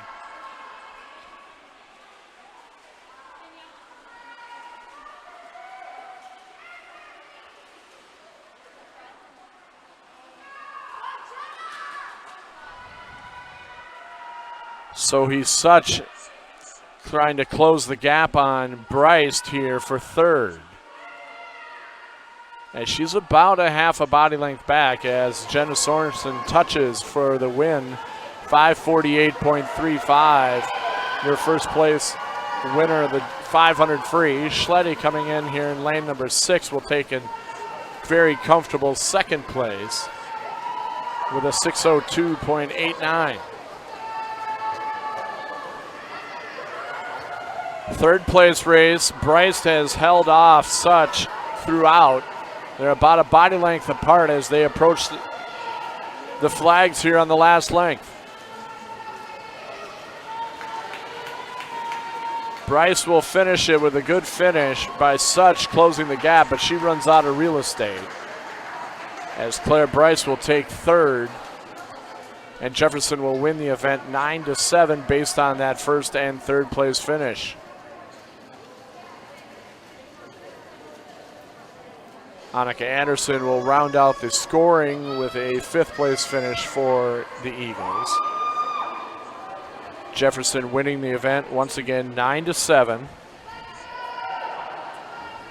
So he's trying to close the gap on Bryce here for third, as she's about a half a body length back, as Jenna Sorensen touches for the win. 5:48.35, your first place winner of the 500 free. Schletty coming in here in lane number 6 will take a very comfortable second place with a 6:02.89. Third place race, Bryce has held off Such throughout. They're about a body length apart as they approach the flags here on the last length. Bryce will finish it with a good finish by Such closing the gap, but she runs out of real estate, as Claire Bryce will take third, and Jefferson will win the event 9-7 based on that first and third place finish. Annika Anderson will round out the scoring with a 5th place finish for the Eagles. Jefferson winning the event once again 9-7.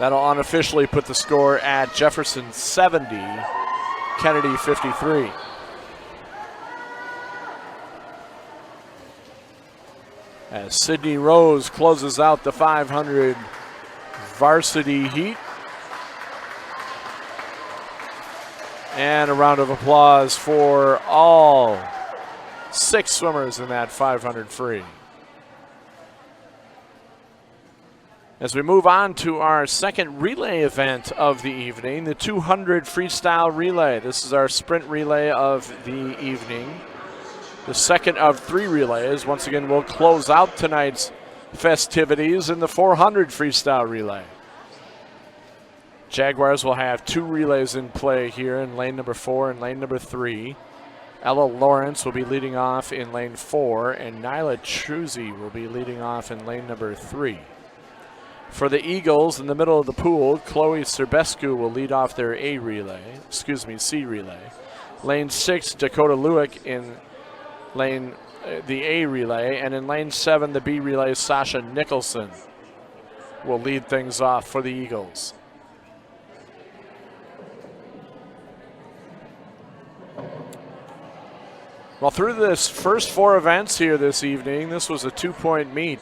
That'll unofficially put the score at Jefferson 70 Kennedy 53. As Sydney Rose closes out the 500 varsity heat. And a round of applause for all 6 swimmers in that 500 free. As we move on to our second relay event of the evening, the 200 freestyle relay. This is our sprint relay of the evening. The second of 3 relays. Once again, we'll close out tonight's festivities in the 400 freestyle relay. Jaguars will have 2 relays in play here in lane number 4 and lane number 3. Ella Lawrence will be leading off in lane 4, and Nyla Truzzi will be leading off in lane number 3. For the Eagles, in the middle of the pool, Chloe Serbescu will lead off their C relay. Lane 6, Dakota Lewick in the A relay, and in lane 7, the B relay, Sasha Nicholson will lead things off for the Eagles. Well, through this first 4 events here this evening, this was a 2-point meet.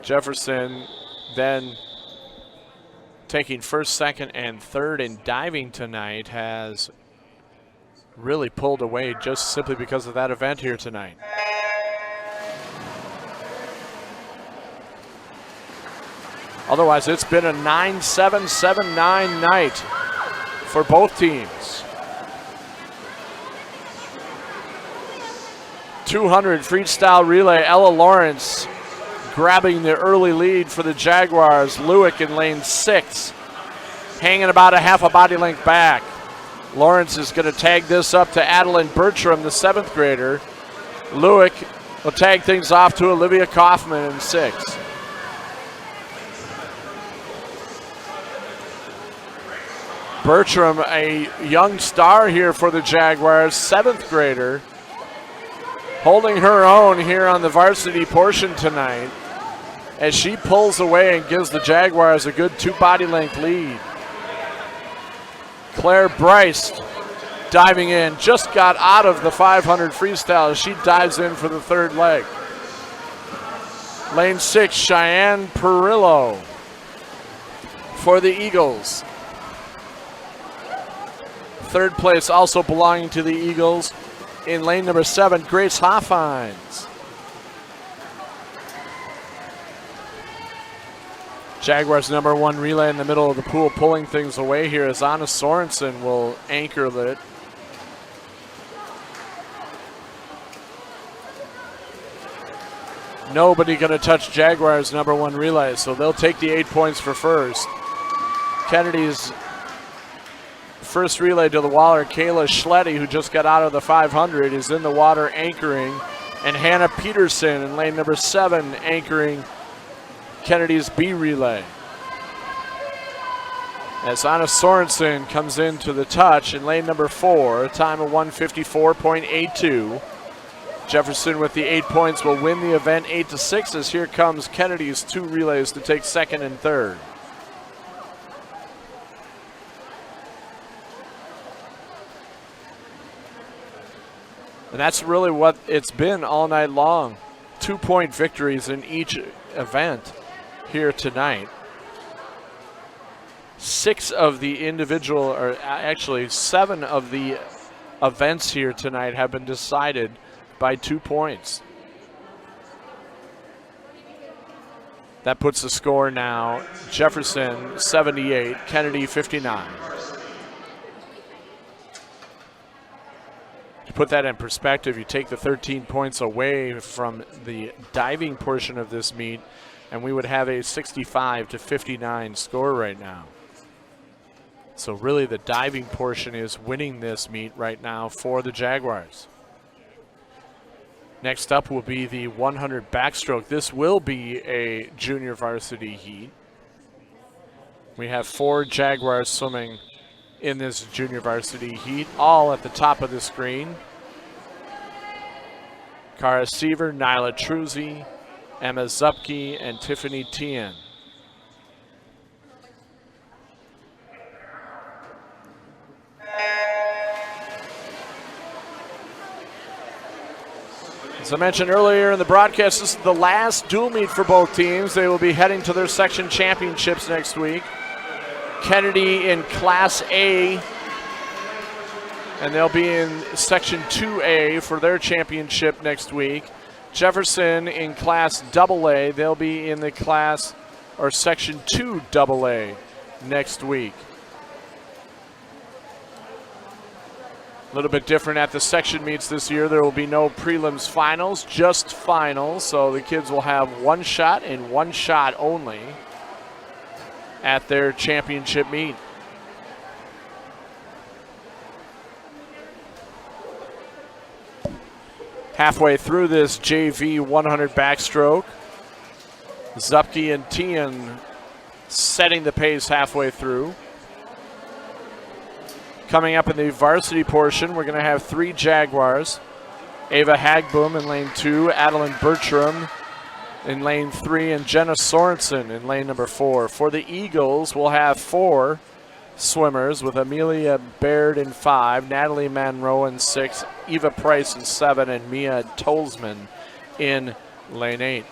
Jefferson then taking first, second, and third in diving tonight has really pulled away just simply because of that event here tonight. Otherwise, it's been a 9-7, 7-9 night for both teams. 200 freestyle relay, Ella Lawrence grabbing the early lead for the Jaguars. Lewick in lane 6, hanging about a half a body length back. Lawrence is going to tag this up to Adeline Bertram, the 7th grader. Lewick will tag things off to Olivia Kaufman in 6. Bertram, a young star here for the Jaguars, 7th grader, holding her own here on the varsity portion tonight as she pulls away and gives the Jaguars a good 2 body length lead. Claire Bryce diving in, just got out of the 500 freestyle as she dives in for the 3rd leg. Lane 6, Cheyenne Perillo for the Eagles. 3rd place also belonging to the Eagles in lane number 7, Grace Hoffines. Jaguars number 1 relay in the middle of the pool, pulling things away here as Anna Sorensen will anchor it. Nobody going to touch Jaguars number 1 relay, so they'll take the 8 points for first. Kennedy's first relay to the water, Kayla Schletty, who just got out of the 500, is in the water anchoring, and Hannah Peterson in lane number 7 anchoring Kennedy's B relay. As Anna Sorensen comes into the touch in lane number 4, a time of 1:54.82. Jefferson with the 8 points will win the event 8-6 as here comes Kennedy's 2 relays to take 2nd and 3rd. And that's really what it's been all night long. 2-point victories in each event here tonight. 6 of the individual, or actually 7 of the events here tonight have been decided by 2 points. That puts the score now, Jefferson 78, Kennedy 59. To put that in perspective, you take the 13 points away from the diving portion of this meet, and we would have a 65-59 score right now. So really the diving portion is winning this meet right now for the Jaguars. Next up will be the 100 backstroke. This will be a junior varsity heat. We have 4 Jaguars swimming in this junior varsity heat, all at the top of the screen. Cara Seaver, Nyla Truzzi, Emma Zupke, and Tiffany Tien. As I mentioned earlier in the broadcast, this is the last dual meet for both teams. They will be heading to their section championships next week. Kennedy in Class A, and they'll be in Section 2A for their championship next week. Jefferson in Class AA, they'll be in the class or Section 2AA next week. A little bit different at the section meets this year. There will be no prelims finals, just finals. So the kids will have one shot and one shot only at their championship meet. Halfway through this JV 100 backstroke, Zupke and Tian setting the pace halfway through. Coming up in the varsity portion, we're going to have 3 Jaguars. Ava Hagboom in lane 2, Adeline Bertram in lane 3, and Jenna Sorensen in lane number 4. For the Eagles, we'll have 4 swimmers with Amelia Baird in 5, Natalie Monroe in 6, Eva Price in 7, and Mia Tolzman in lane 8.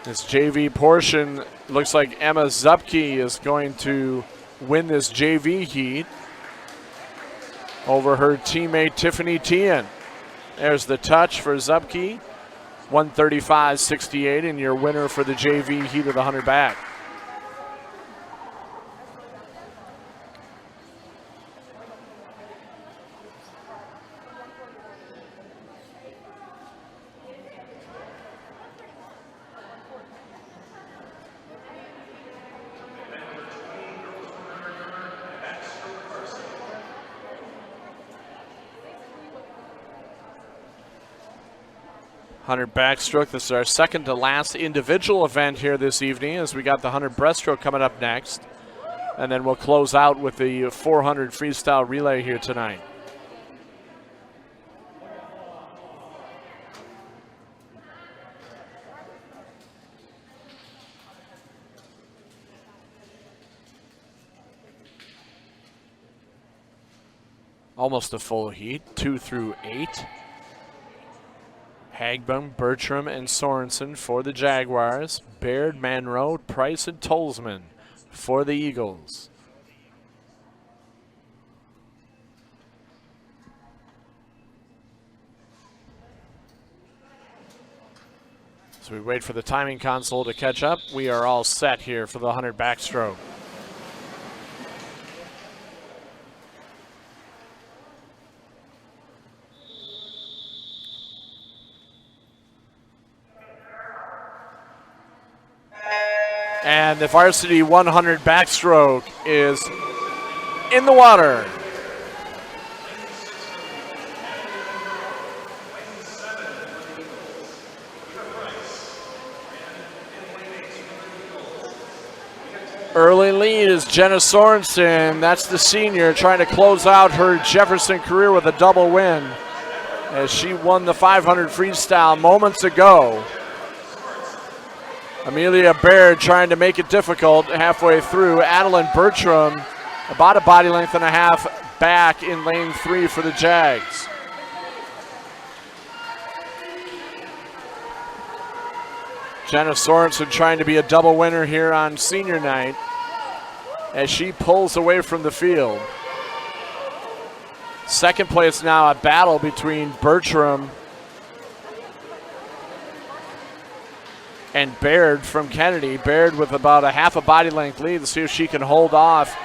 This JV portion looks like Emma Zupke is going to win this JV heat over her teammate Tiffany Tian. There's the touch for Zupke, 135.68, and your winner for the JV heat of the 100 back. Backstroke. This is our second to last individual event here this evening, as we got the 100 breaststroke coming up next. And then we'll close out with the 400 freestyle relay here tonight. Almost a full heat, 2 through 8. Hagboom, Bertram, and Sorensen for the Jaguars. Baird, Monroe, Price, and Tolzman for the Eagles. As we wait for the timing console to catch up, we are all set here for the 100 backstroke. And the varsity 100 backstroke is in the water. Early lead is Jenna Sorensen. That's the senior trying to close out her Jefferson career with a double win, as she won the 500 freestyle moments ago. Amelia Baird trying to make it difficult halfway through. Adeline Bertram about a body length and a half back in lane 3 for the Jags. Jenna Sorensen trying to be a double winner here on senior night as she pulls away from the field. Second place now, a battle between Bertram and Baird from Kennedy. Baird with about a half a body length lead to see if she can hold off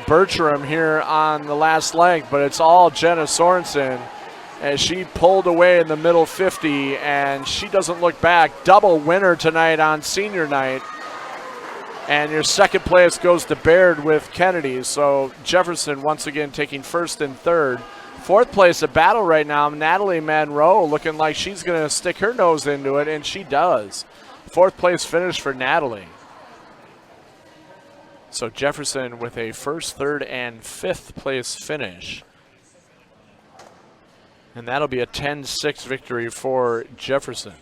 Bertram here on the last leg, but it's all Jenna Sorensen as she pulled away in the middle 50, and she doesn't look back. Double winner tonight on senior night, and your second place goes to Baird with Kennedy. So Jefferson once again taking first and third. Fourth place, a battle right now. Natalie Monroe looking like she's going to stick her nose into it, and she does. Fourth place finish for Natalie. So Jefferson with a first, third, and fifth place finish. And that'll be a 10-6 victory for Jefferson.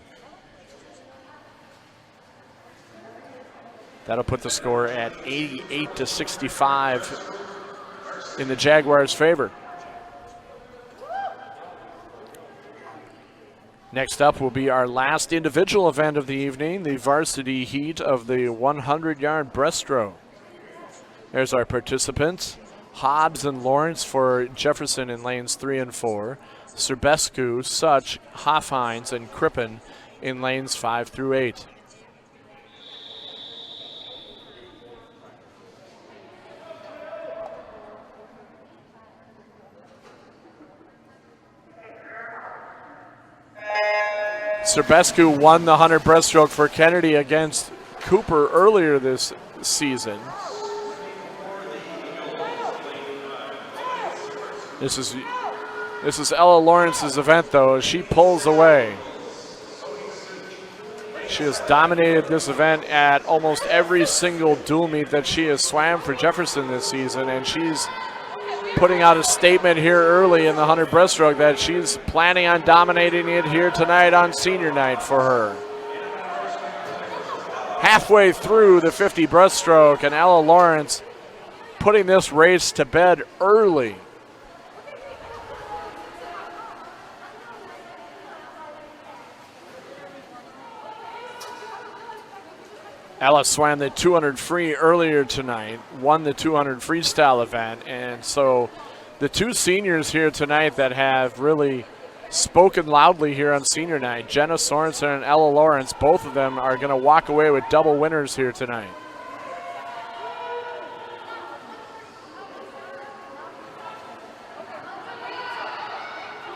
That'll put the score at 88-65 in the Jaguars' favor. Next up will be our last individual event of the evening, the varsity heat of the 100-yard breaststroke. There's our participants. Hobbs and Lawrence for Jefferson in lanes 3 and 4. Serbescu, Such, Hoffhines, and Crippen in lanes 5 through 8. Serbescu won the 100 breaststroke for Kennedy against Cooper earlier this season. This is Ella Lawrence's event, though, as she pulls away. She has dominated this event at almost every single dual meet that she has swam for Jefferson this season, and she's putting out a statement here early in the 100 breaststroke that she's planning on dominating it here tonight on senior night for her. Halfway through the 50 breaststroke, and Ella Lawrence putting this race to bed early. Ella swam the 200 free earlier tonight, won the 200 freestyle event, and so the two seniors here tonight that have really spoken loudly here on senior night, Jenna Sorensen and Ella Lawrence, both of them are going to walk away with double winners here tonight.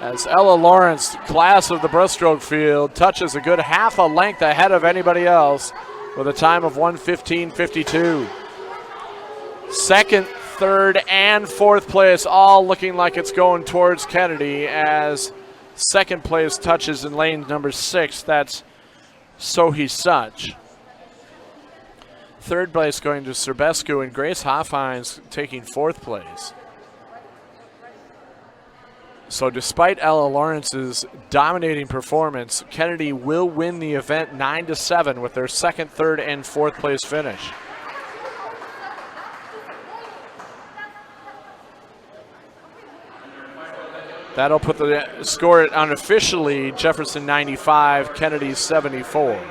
As Ella Lawrence, class of the breaststroke field, touches a good half a length ahead of anybody else, with a time of 1:15.52. Second, third, and fourth place all looking like it's going towards Kennedy, as second place touches in lane number 6. That's Sohi Such. Third place going to Serbescu, and Grace Hoffhines taking fourth place. So despite Ella Lawrence's dominating performance, Kennedy will win the event 9-7 with their second, third, and fourth place finish. That'll put the score unofficially Jefferson 95, Kennedy 74.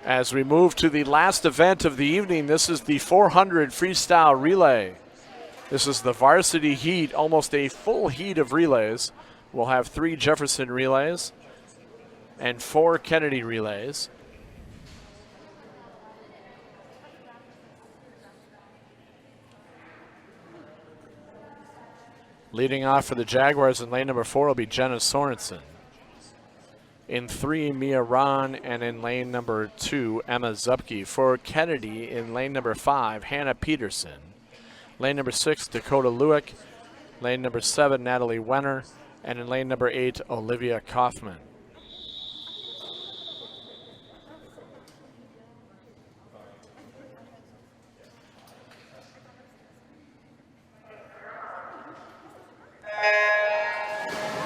As we move to the last event of the evening, this is the 400 freestyle relay. This is the varsity heat, almost a full heat of relays. We'll have 3 Jefferson relays and 4 Kennedy relays. Leading off for the Jaguars in lane number 4 will be Jenna Sorensen. In 3, Mia Ron, and in lane number 2, Emma Zupke. For Kennedy, in lane number 5, Hannah Peterson. Lane number 6, Dakota Lewick. Lane number 7, Natalie Wenner. And in lane number 8, Olivia Kaufman.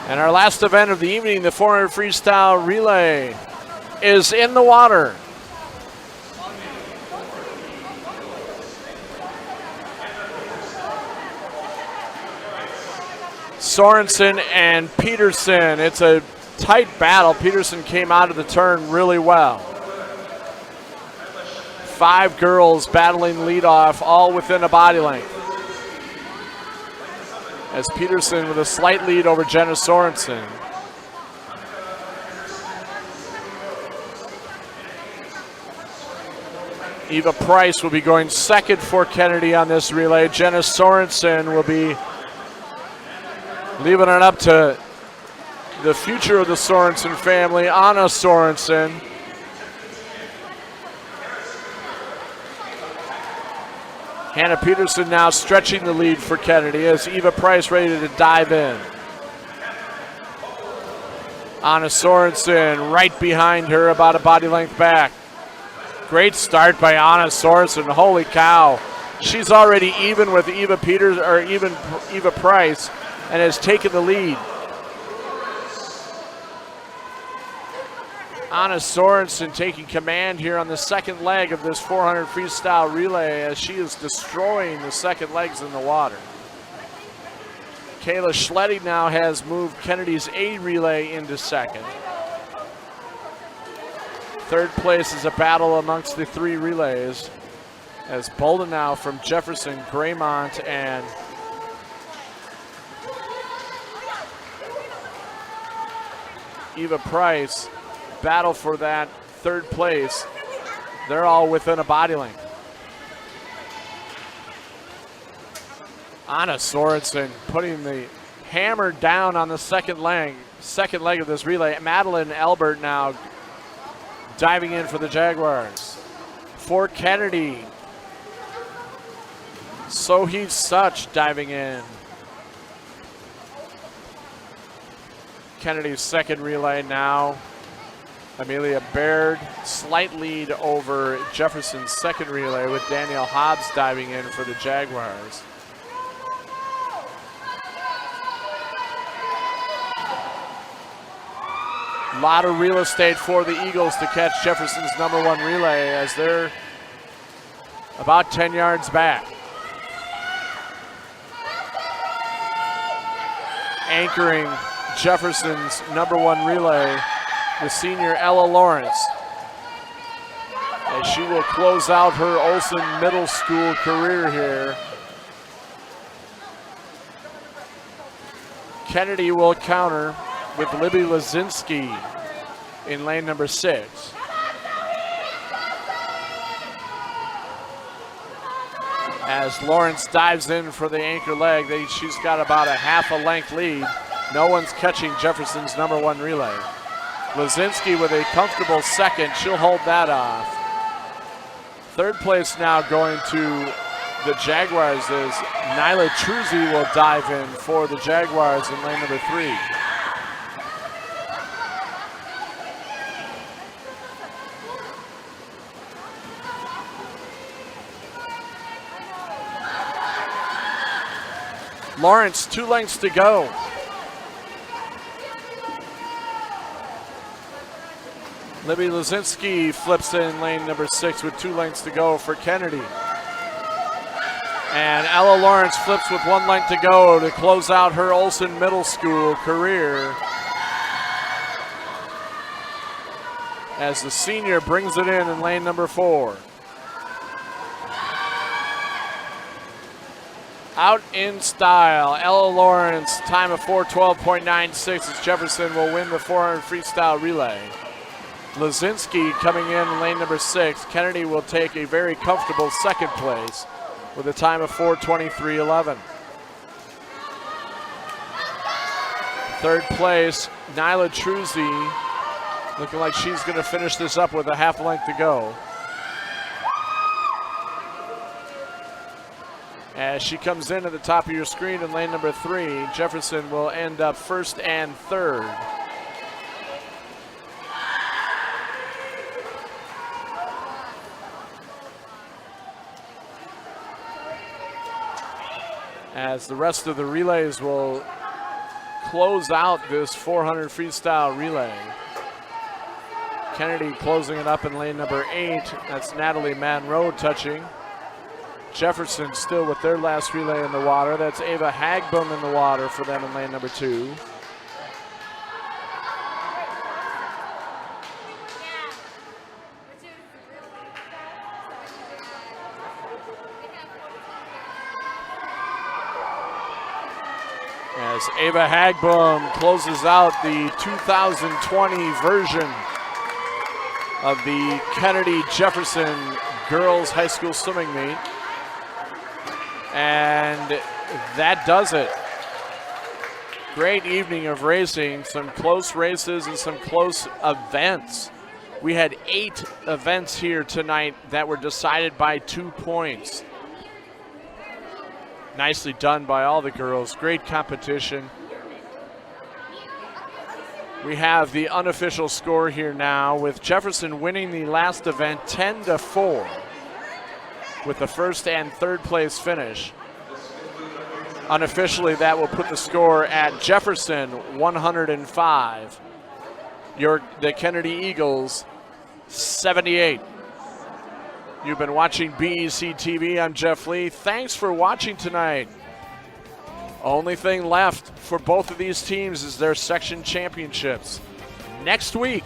And our last event of the evening, the 400 freestyle relay, is in the water. Sorensen and Peterson. It's a tight battle. Peterson came out of the turn really well. 5 girls battling leadoff, all within a body length. As Peterson with a slight lead over Jenna Sorensen. Eva Price will be going second for Kennedy on this relay. Jenna Sorensen will be leaving it up to the future of the Sorensen family, Anna Sorensen. Hannah Peterson now stretching the lead for Kennedy as Eva Price ready to dive in. Anna Sorensen right behind her, about a body length back. Great start by Anna Sorensen. Holy cow. She's already even with Eva Price and has taken the lead. Anna Sorensen taking command here on the second leg of this 400 freestyle relay as she is destroying the second legs in the water. Kayla Schletty now has moved Kennedy's A relay into second. Third place is a battle amongst the 3 relays, as Bolden now from Jefferson, Graymont, and Eva Price battle for that third place. They're all within a body length. Anna Sorensen putting the hammer down on the second leg of this relay. Madeline Albert now diving in for the Jaguars. For Kennedy, Soheed Such diving in. Kennedy's second relay now. Amelia Baird, slight lead over Jefferson's second relay with Danielle Hobbs diving in for the Jaguars. A lot of real estate for the Eagles to catch Jefferson's number 1 relay as they're about 10 yards back. Anchoring Jefferson's number 1 relay, the senior Ella Lawrence, as she will close out her Olson Middle School career here. Kennedy will counter with Libby Lazinski in lane number 6. As Lawrence dives in for the anchor leg, she's got about a half a length lead. No one's catching Jefferson's number 1 relay. Lazinski with a comfortable second. She'll hold that off. Third place now going to the Jaguars as Nyla Truzzi will dive in for the Jaguars in lane number 3. Lawrence, 2 lengths to go. Libby Lazinski flips in lane number 6 with 2 lengths to go for Kennedy. And Ella Lawrence flips with 1 length to go to close out her Olson Middle School career, as the senior brings it in lane number 4. Out in style, Ella Lawrence, time of 4:12.96 as Jefferson will win the 400 freestyle relay. Lazinski coming in lane number 6. Kennedy will take a very comfortable second place with a time of 4:23.11. Third place, Nyla Truzzi, looking like she's going to finish this up with a half length to go. As she comes in at the top of your screen in lane number 3, Jefferson will end up first and third. As the rest of the relays will close out this 400 freestyle relay. Kennedy closing it up in lane number 8. That's Natalie Manroe touching. Jefferson still with their last relay in the water. That's Ava Hagbom in the water for them in lane number 2. As Ava Hagbom closes out the 2020 version of the Kennedy Jefferson Girls High School Swimming Meet. And that does it. Great evening of racing, some close races and some close events. We had 8 events here tonight that were decided by 2 points. Nicely done by all the girls, great competition. We have the unofficial score here now with Jefferson winning the last event 10-4 with the first and third place finish. Unofficially, that will put the score at Jefferson 105. The Kennedy Eagles 78. You've been watching BEC-TV. I'm Jeff Lee. Thanks for watching tonight. Only thing left for both of these teams is their section championships. Next week.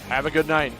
Have a good night.